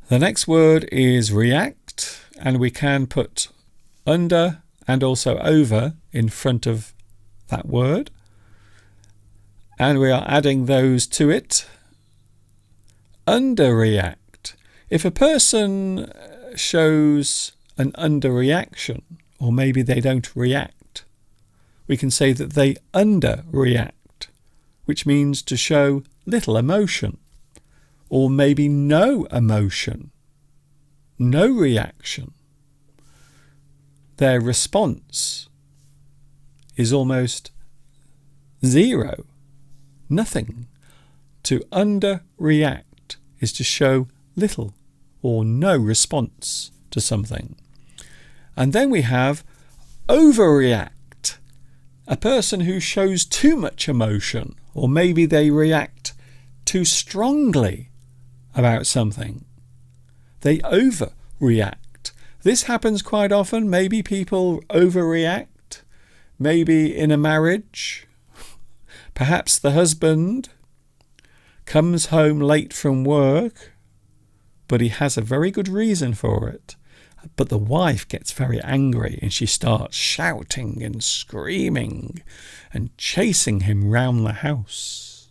The next word is react, and we can put under and also over in front of that word. And we are adding those to it. Underreact. If a person shows an underreaction, or maybe they don't react, we can say that they underreact, which means to show little emotion, or maybe no emotion, no reaction. Their response is almost zero, nothing. To underreact is to show little or no response to something. And then we have overreact, a person who shows too much emotion, or maybe they react too strongly about something. They overreact. This happens quite often. Maybe people overreact, maybe in a marriage. Perhaps the husband comes home late from work, but he has a very good reason for it. But the wife gets very angry and she starts shouting and screaming and chasing him round the house.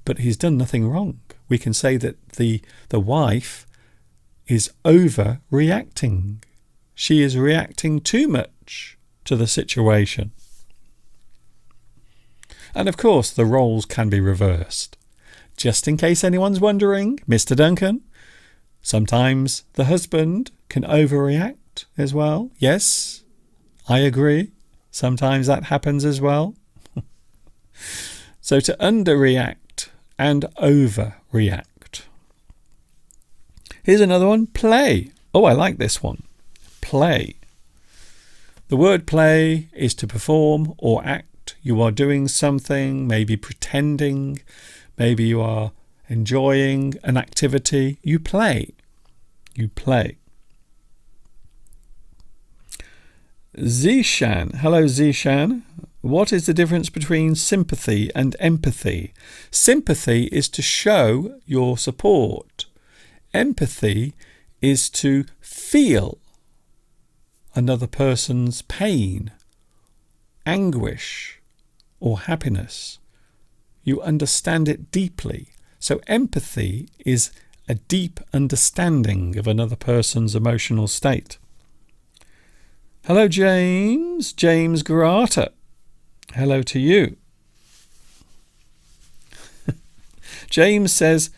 But he's done nothing wrong. We can say that the wife is overreacting. She is reacting too much to the situation. And of course, the roles can be reversed. Just in case anyone's wondering, Mr. Duncan, sometimes the husband can overreact as well. Yes, I agree. Sometimes that happens as well. So to underreact and overreact. Here's another one, play. Oh, I like this one. Play. The word play is to perform or act. You are doing something, maybe pretending. Maybe you are enjoying an activity. You play. You play. Zishan. Hello, Zishan. What is the difference between sympathy and empathy? Sympathy is to show your support. Empathy is to feel another person's pain, anguish, or happiness. You understand it deeply. So empathy is a deep understanding of another person's emotional state. Hello, James. James Garata. Hello to you. James says,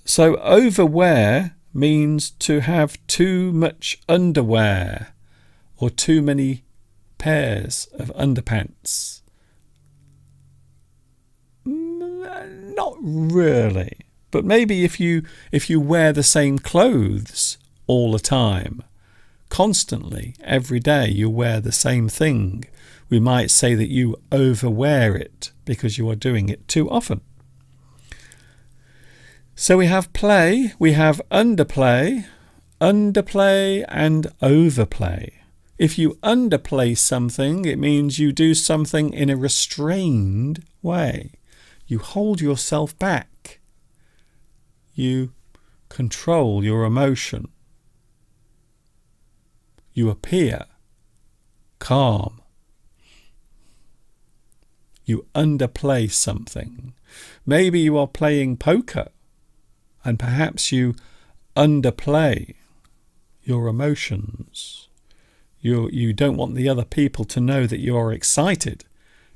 so overwear means to have too much underwear or too many pairs of underpants. Not really, but maybe if you wear the same clothes all the time, constantly, every day you wear the same thing, we might say that you overwear it because you are doing it too often. So we have play, we have underplay, and overplay. If you underplay something, it means you do something in a restrained way. You hold yourself back. You control your emotion. You appear calm. You underplay something. Maybe you are playing poker and perhaps you underplay your emotions. You don't want the other people to know that you are excited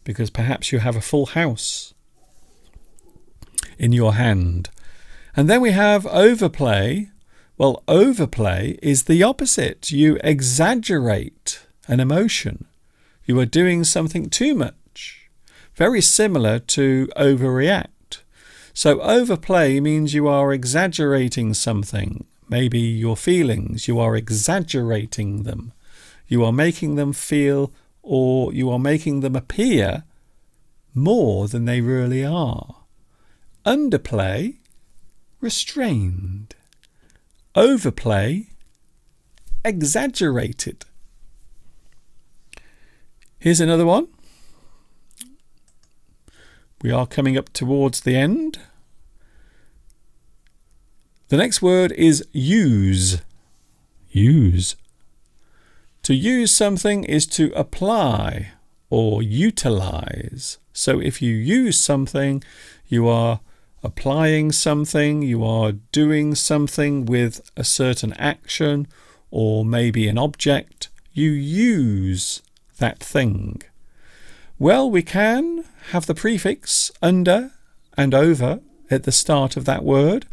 because perhaps you have a full house in your hand. And then we have overplay. Well, overplay is the opposite. You exaggerate an emotion. You are doing something too much. Very similar to overreact. So overplay means you are exaggerating something. Maybe your feelings, you are exaggerating them. You are making them feel, or you are making them appear more than they really are. Underplay, restrained. Overplay, exaggerated. Here's another one. We are coming up towards the end. The next word is use. Use. To use something is to apply or utilize. So if you use something, you are applying something, you are doing something with a certain action or maybe an object. You use that thing. Well, we can have the prefix under and over at the start of that word.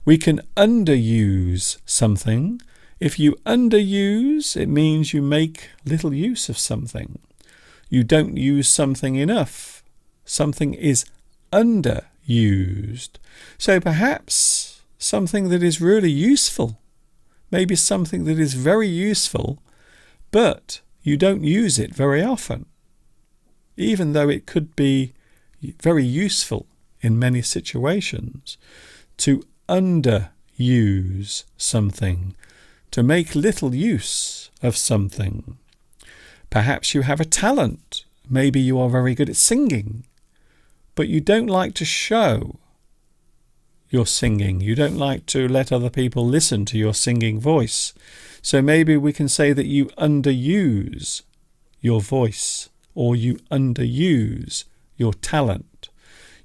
We can underuse something. If you underuse, it means you make little use of something. You don't use something enough. Something is underused. So perhaps something that is really useful, maybe something that is very useful, but you don't use it very often, even though it could be very useful in many situations. To underuse something, to make little use of something. Perhaps you have a talent. Maybe you are very good at singing, but you don't like to show your singing. You don't like to let other people listen to your singing voice. So maybe we can say that you underuse your voice, or you underuse your talent.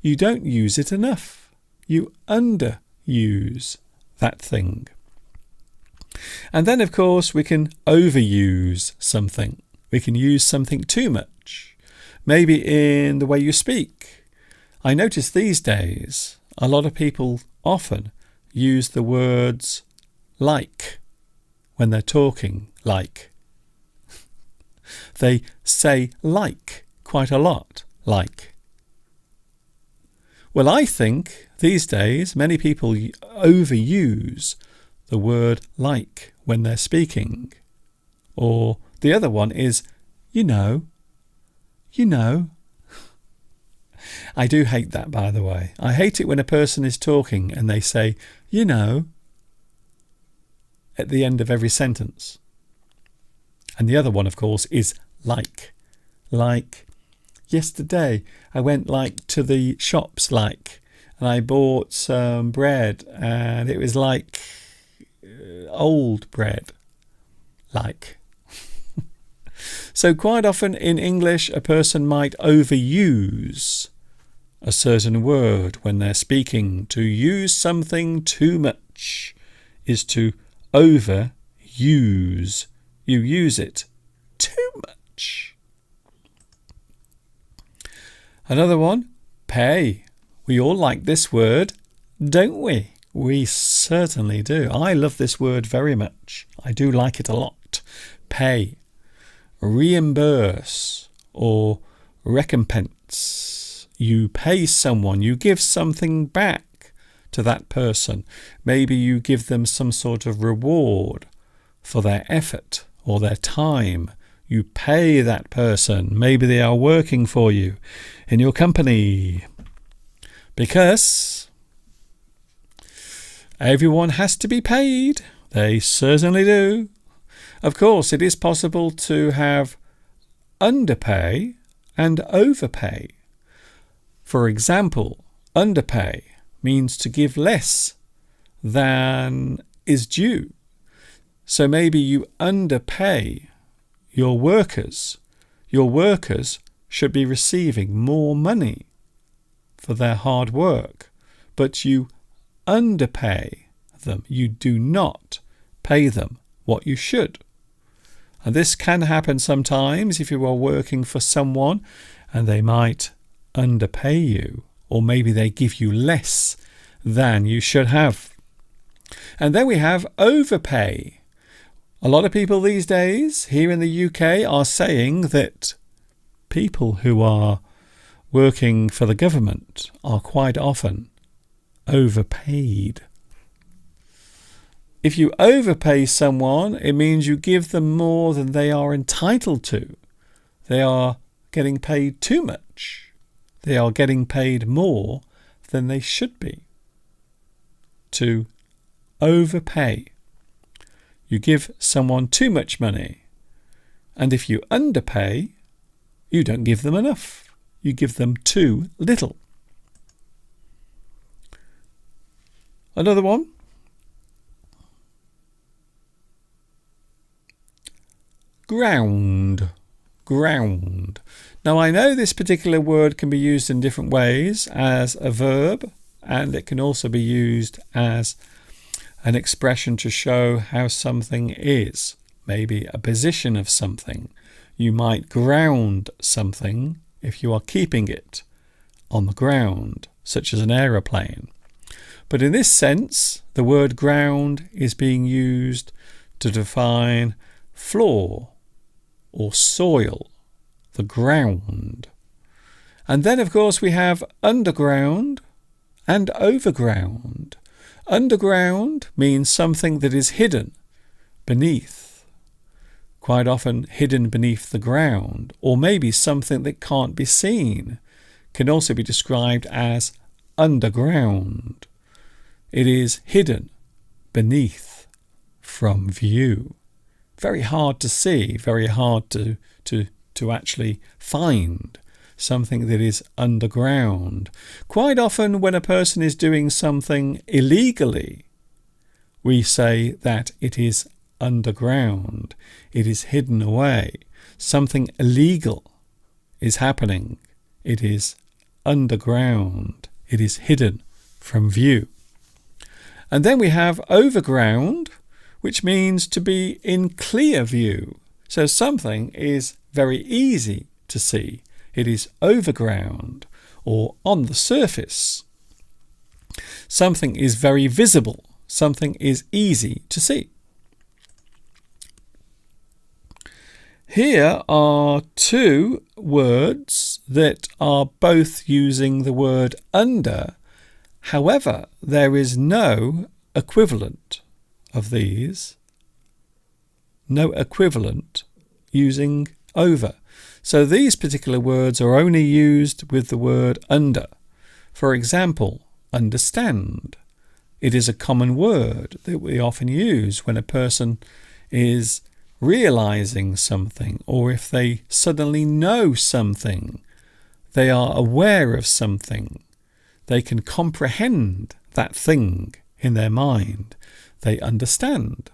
You don't use it enough. You underuse that thing. And then, of course, we can overuse something. We can use something too much. Maybe in the way you speak. I notice these days a lot of people often use the words like when they're talking, like. They say like quite a lot, like. Well, I think these days many people overuse the word like when they're speaking. Or the other one is, you know. I do hate that, by the way. I hate it when a person is talking and they say, you know, at the end of every sentence. And the other one, of course, is like. Like, yesterday I went to the shops and I bought some bread and it was like old bread. Like. So quite often in English, a person might overuse a certain word when they're speaking. To use something too much is to overuse. You use it too much. Another one, pay. We all like this word, don't we? We certainly do. I love this word very much. I do like it a lot. Pay. Reimburse or recompense. You pay someone, you give something back to that person. Maybe you give them some sort of reward for their effort or their time. You pay that person. Maybe they are working for you in your company. Because Everyone has to be paid. They certainly do. Of course, it is possible to have underpay and overpay. For example, underpay means to give less than is due. So maybe you underpay your workers. Your workers should be receiving more money for their hard work, but you underpay them. You do not pay them what you should. And this can happen sometimes if you are working for someone and they might underpay you, or maybe they give you less than you should have. And then we have overpay. A lot of people these days here in the UK are saying that people who are working for the government are quite often overpaid. If you overpay someone, it means you give them more than they are entitled to. They are getting paid too much. They are getting paid more than they should be. To overpay. You give someone too much money, and if you underpay, you don't give them enough. You give them too little. Another one. Ground. Ground. Now I know this particular word can be used in different ways as a verb, and it can also be used as an expression to show how something is, maybe a position of something. You might ground something if you are keeping it on the ground, such as an aeroplane. But in this sense, the word ground is being used to define floor or soil, the ground. And then, of course, we have underground and overground. Underground means something that is hidden beneath, quite often hidden beneath the ground, or maybe something that can't be seen, can also be described as underground. It is hidden beneath from view. Very hard to see, very hard to actually find something that is underground. Quite often when a person is doing something illegally, we say that it is underground. It is hidden away. Something illegal is happening. It is underground. It is hidden from view. And then we have overground, which means to be in clear view. So something is very easy to see. It is overground or on the surface. Something is very visible. Something is easy to see. Here are two words that are both using the word under. However, there is no equivalent of these. No equivalent using over. So these particular words are only used with the word under. For example, understand. It is a common word that we often use when a person is realizing something, or if they suddenly know something, they are aware of something, they can comprehend that thing in their mind. They understand.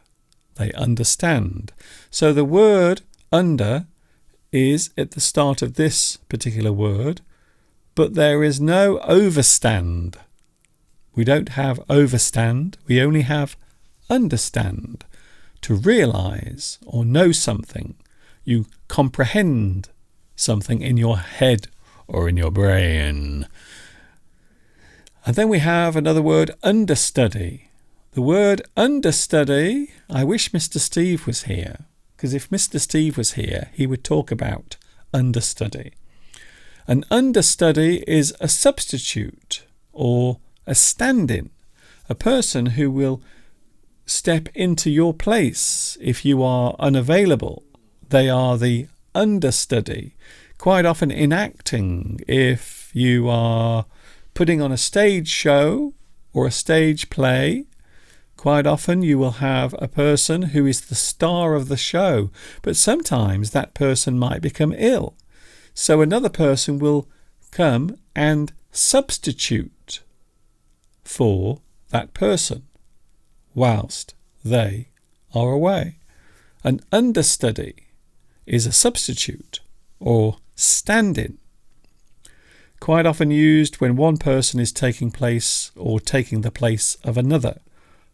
They understand. So the word under is at the start of this particular word, but there is no overstand. We don't have overstand, we only have understand. To realize or know something, you comprehend something in your head or in your brain. And then we have another word, understudy. The word understudy, I wish Mr. Steve was here, because if Mr. Steve was here, he would talk about understudy. An understudy is a substitute or a stand-in, a person who will step into your place if you are unavailable. They are the understudy. Quite often in acting, if you are putting on a stage show or a stage play, Quite often you will have a person who is the star of the show, but sometimes that person might become ill. So another person will come and substitute for that person whilst they are away. An understudy is a substitute or stand-in. Quite often used when one person is taking place or taking the place of another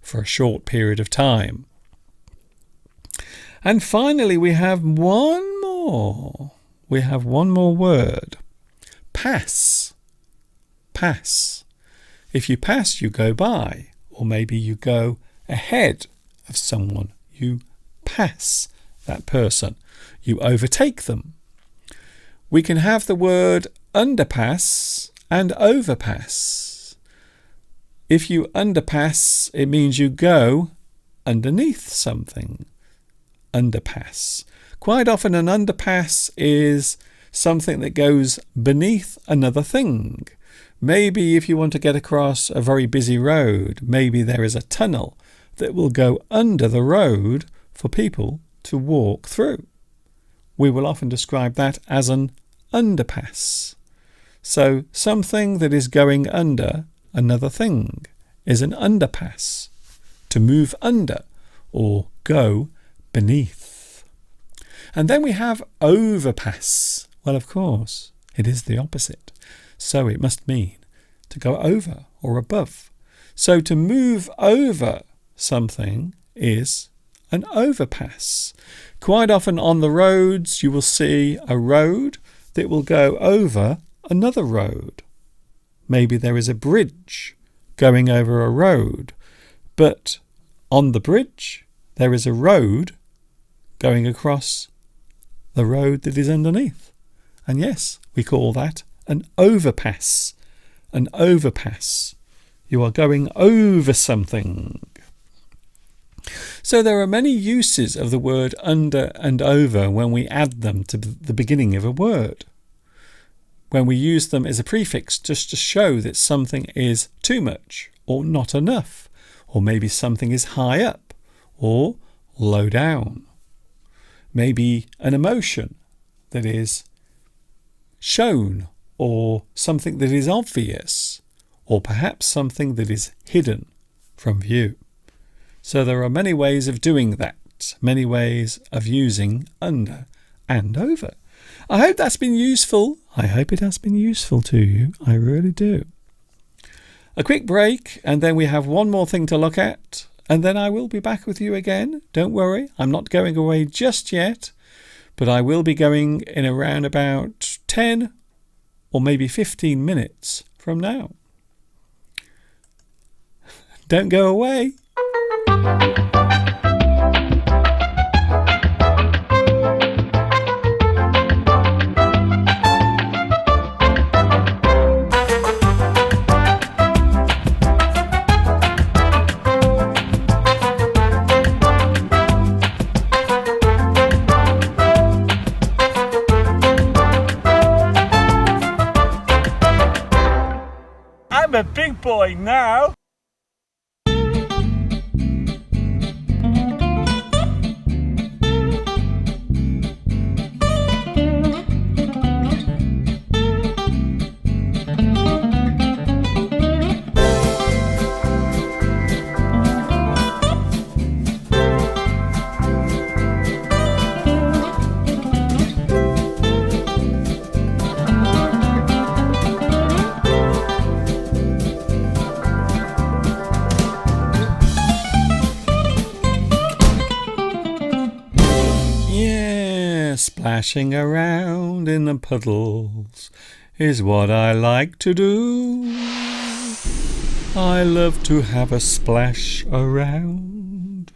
for a short period of time. And finally, we have one more. We have one more word. Pass. Pass. If you pass, you go by, or maybe you go ahead of someone. You pass that person. You overtake them. We can have the word underpass and overpass. If you underpass, it means you go underneath something. Underpass. Quite often an underpass is something that goes beneath another thing. Maybe if you want to get across a very busy road, maybe there is a tunnel that will go under the road for people to walk through. We will often describe that as an underpass. So something that is going under another thing is an underpass. To move under or go beneath. And then we have overpass. Well, of course, it is the opposite. So it must mean to go over or above. So to move over something is an overpass. Quite often on the roads you will see a road that will go over another road. Maybe there is a bridge going over a road, but on the bridge there is a road going across the road that is underneath. And yes, we call that an overpass. An overpass. You are going over something. So there are many uses of the word under and over when we add them to the beginning of a word. When we use them as a prefix just to show that something is too much or not enough, or maybe something is high up or low down. Maybe an emotion that is shown, or something that is obvious, or perhaps something that is hidden from view. So there are many ways of doing that, many ways of using under and over. I hope that's been useful. I hope it has been useful to you. I really do. A quick break, and then we have one more thing to look at, and then I will be back with you again. Don't worry, I'm not going away just yet, but I will be going in around about 10 or maybe 15 minutes from now. Don't go away. I'm a big boy now. Splashing around in the puddles is what I like to do. I love to have a splash around.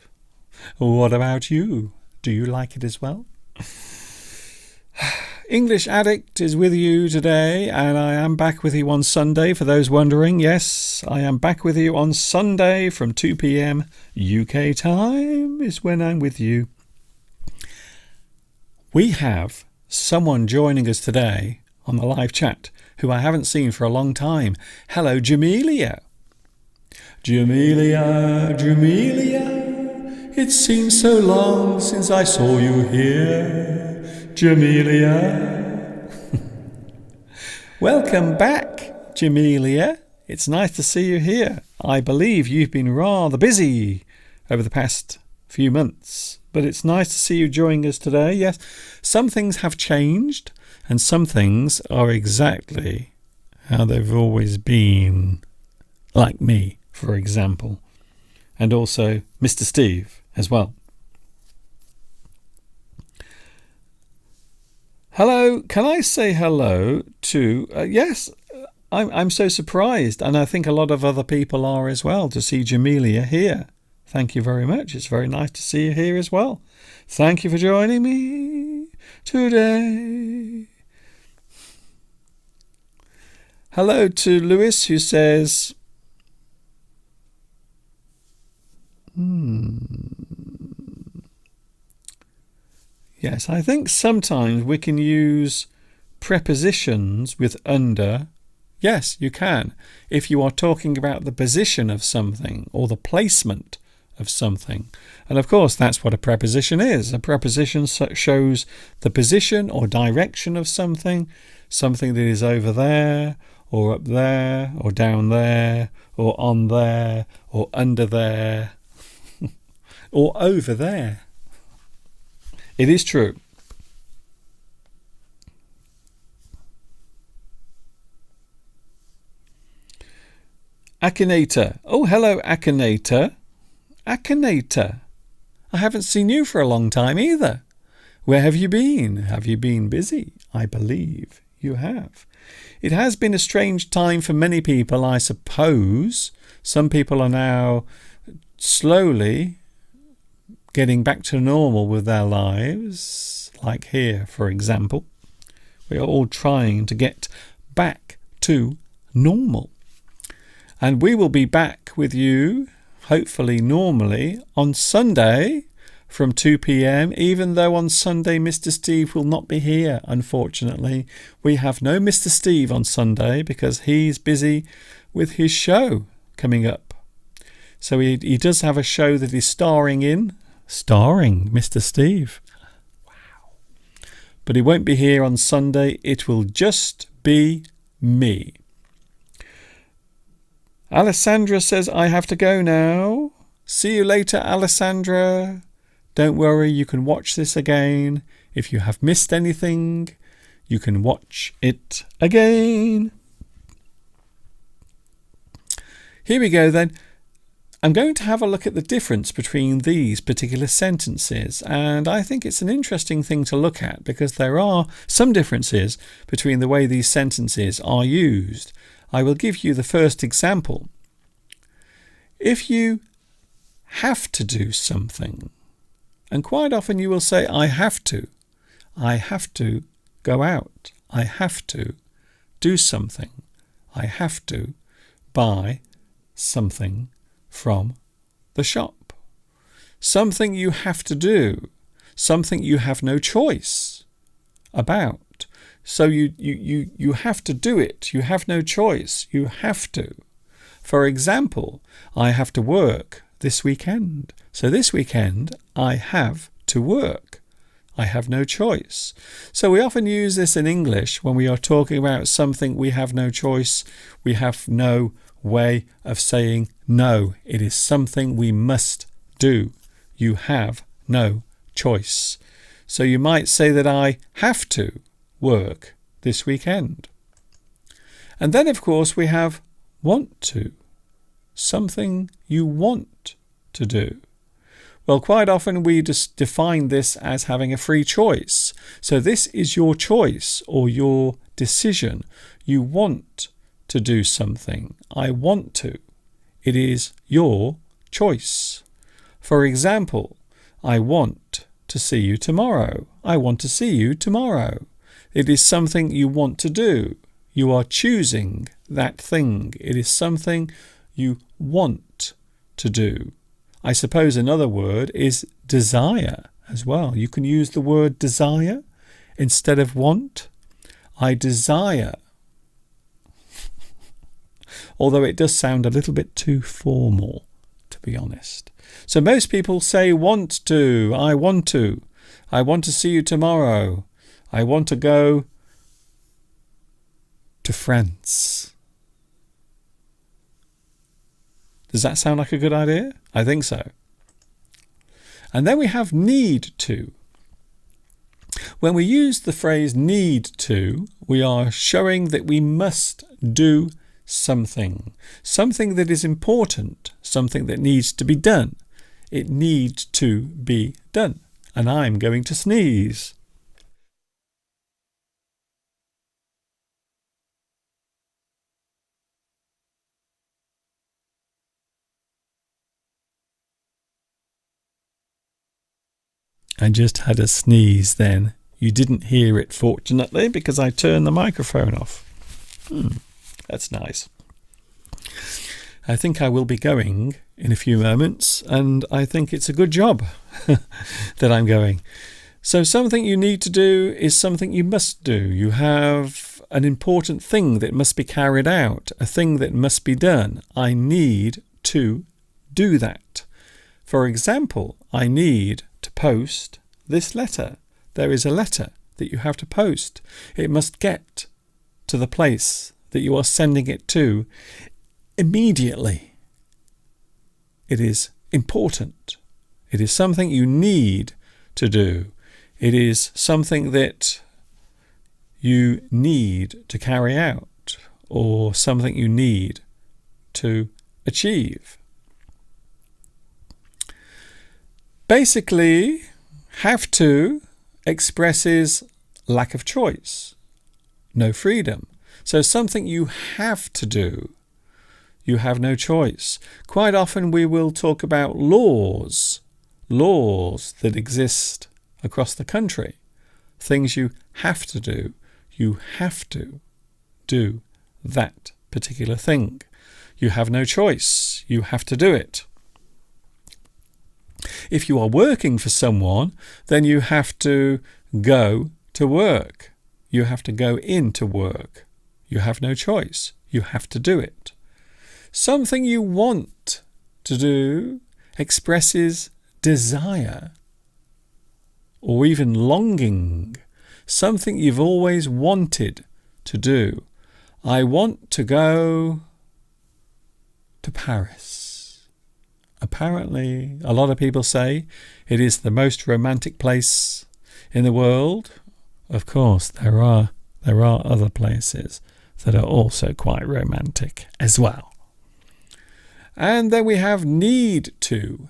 What about you? Do you like it as well? English Addict is with you today, and I am back with you on Sunday. For those wondering, yes, I am back with you on Sunday from 2 p.m. UK time is when I'm with you. We have someone joining us today on the live chat who I haven't seen for a long time. Hello, Jamelia. Jamelia, Jamelia, it seems so long since I saw you here. Jamelia. Welcome back, Jamelia. It's nice to see you here. I believe you've been rather busy over the past few months, but it's nice to see you joining us today. Yes, some things have changed and some things are exactly how they've always been, like me, for example, and also Mr. Steve as well. Hello, can I say hello to, yes, I'm so surprised, and I think a lot of other people are as well, to see Jamelia here. Thank you very much. It's very nice to see you here as well. Thank you for joining me today. Hello to Lewis, who says, yes, I think sometimes we can use prepositions with under. Yes, you can, if you are talking about the position of something or the placement of something. And of course, that's what a preposition is. A preposition shows the position or direction of something, something that is over there, or up there, or down there, or on there, or under there, or over there. It is true. Akinator. Oh, hello, Akinator. Akinator. I haven't seen you for a long time either. Where have you been? Have you been busy? I believe you have. It has been a strange time for many people, I suppose. Some people are now slowly getting back to normal with their lives, like here, for example. We are all trying to get back to normal. And we will be back with you, hopefully normally, on Sunday from 2 p.m, even though on Sunday Mr. Steve will not be here, unfortunately. We have no Mr. Steve on Sunday because he's busy with his show coming up. So he does have a show that he's starring Mr. Steve. Wow. But he won't be here on Sunday. It will just be me. Alessandra says, I have to go now. See you later, Alessandra. Don't worry, you can watch this again. If you have missed anything, you can watch it again. Here we go then. I'm going to have a look at the difference between these particular sentences, and I think it's an interesting thing to look at because there are some differences between the way these sentences are used. I will give you the first example. If you have to do something, and quite often you will say, I have to go out, I have to do something, I have to buy something from the shop. Something you have to do, something you have no choice about. So you have to do it. You have no choice. You have to. For example, I have to work this weekend. So this weekend, I have to work. I have no choice. So we often use this in English when we are talking about something we have no choice. We have no way of saying no. It is something we must do. You have no choice. So you might say that I have to work this weekend. And then, of course, we have want to. Something you want to do. Well, quite often we just define this as having a free choice. So this is your choice or your decision. You want to do something. I want to. It is your choice. For example, I want to see you tomorrow. I want to see you tomorrow. It is something you want to do. You are choosing that thing. It is something you want to do. I suppose another word is desire as well. You can use the word desire instead of want. I desire. although it does sound a little bit too formal, to be honest. So most people say want to, I want to see you tomorrow, I want to go to France. Does that sound like a good idea? I think so. And then we have need to. When we use the phrase need to, we are showing that we must do something. Something that is important, something that needs to be done. It needs to be done. And I'm going to sneeze. I just had a sneeze then. You didn't hear it, fortunately, because I turned the microphone off. That's nice. I think I will be going in a few moments, and I think it's a good job that I'm going. So something you need to do is something you must do. You have an important thing that must be carried out, a thing that must be done. I need to do that. For example, I need to post this letter. There is a letter that you have to post. It must get to the place that you are sending it to immediately. It is important. It is something you need to do. It is something that you need to carry out, or something you need to achieve. Basically, have to expresses lack of choice, no freedom. So something you have to do, you have no choice. Quite often we will talk about laws that exist across the country, things you have to do. You have to do that particular thing. You have no choice. You have to do it. If you are working for someone, then you have to go to work. You have to go into work. You have no choice. You have to do it. Something you want to do expresses desire or even longing, something you've always wanted to do. I want to go to Paris. Apparently, a lot of people say it is the most romantic place in the world. Of course, there are other places that are also quite romantic as well. And then we have need to.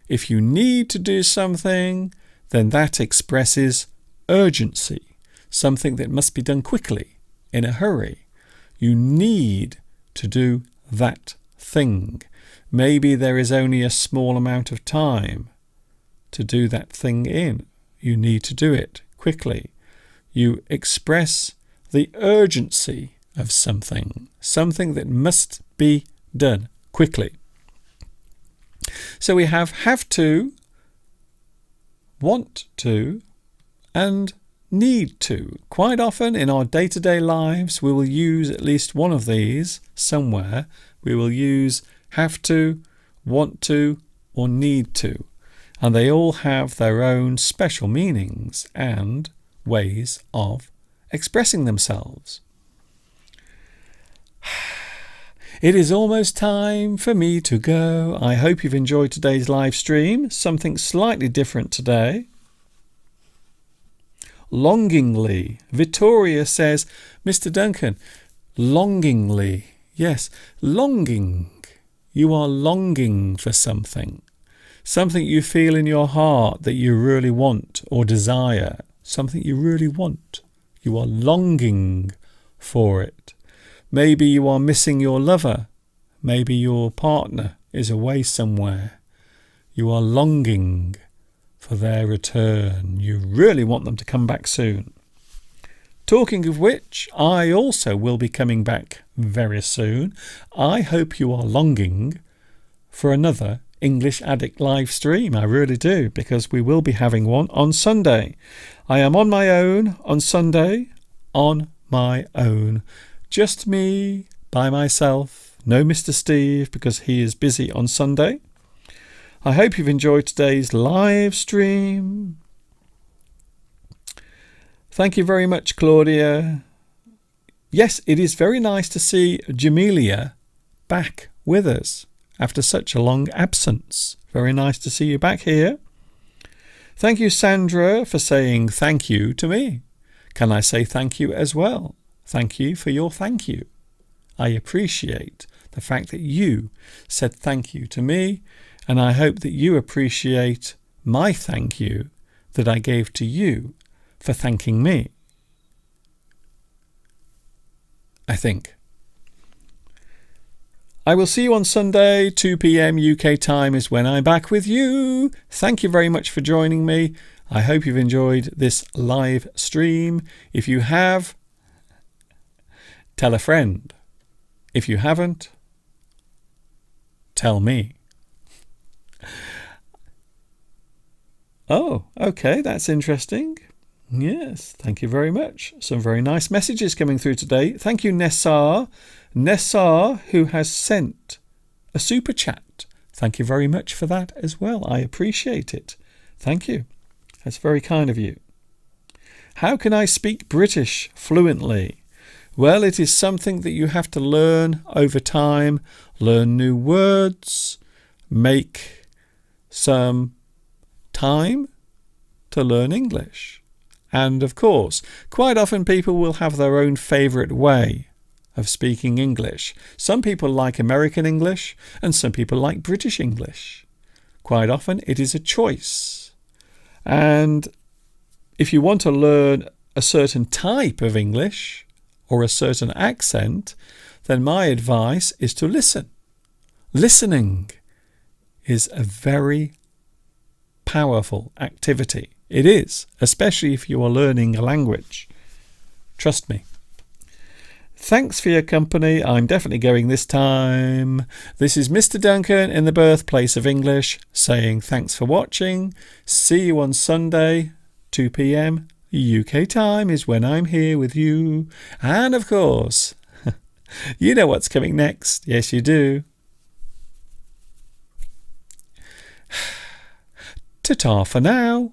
If you need to do something, then that expresses urgency, something that must be done quickly, in a hurry. You need to do that thing. Maybe there is only a small amount of time to do that thing in. You need to do it quickly. You express the urgency of something that must be done quickly. So we have to, want to, and need to. Quite often in our day-to-day lives, we will use at least one of these somewhere. We will use have to, want to, or need to. And they all have their own special meanings and ways of expressing themselves. It is almost time for me to go. I hope you've enjoyed today's live stream. Something slightly different today. Longingly. Victoria says, Mr. Duncan, longingly. Yes, longing. You are longing for something. Something you feel in your heart that you really want or desire. Something you really want. You are longing for it. Maybe you are missing your lover. Maybe your partner is away somewhere. You are longing for their return. You really want them to come back soon. Talking of which, I also will be coming back very soon. I hope you are longing for another English Addict live stream. I really do, because we will be having one on Sunday. I am on my own on Sunday, on my own. Just me, by myself, No Mr. Steve, because he is busy on Sunday. I hope you've enjoyed today's live stream. Thank you very much, Claudia. Yes, it is very nice to see Jamelia back with us after such a long absence. Very nice to see you back here. Thank you, Sandra, for saying thank you to me. Can I say thank you as well? Thank you for your thank you. I appreciate the fact that you said thank you to me, and I hope that you appreciate my thank you that I gave to you for thanking me. I think. I will see you on Sunday, 2 p.m. UK time is when I'm back with you. Thank you very much for joining me. I hope you've enjoyed this live stream. If you have, tell a friend. If you haven't, tell me. Oh, okay, that's interesting. Yes, thank you very much. Some very nice messages coming through today. Thank you, Nessar. Nessar, who has sent a super chat. Thank you very much for that as well. I appreciate it. Thank you. That's very kind of you. How can I speak British fluently? Well, it is something that you have to learn over time. Learn new words. Make some time to learn English. And of course, quite often people will have their own favourite way of speaking English. Some people like American English and some people like British English. Quite often it is a choice. And if you want to learn a certain type of English or a certain accent, then my advice is to listen. Listening is a very powerful activity. It is, especially if you are learning a language. Trust me. Thanks for your company. I'm definitely going this time. This is Mr. Duncan in the birthplace of English saying thanks for watching. See you on Sunday, 2 p.m. UK time is when I'm here with you. And of course, you know what's coming next. Yes, you do. Ta-ta for now.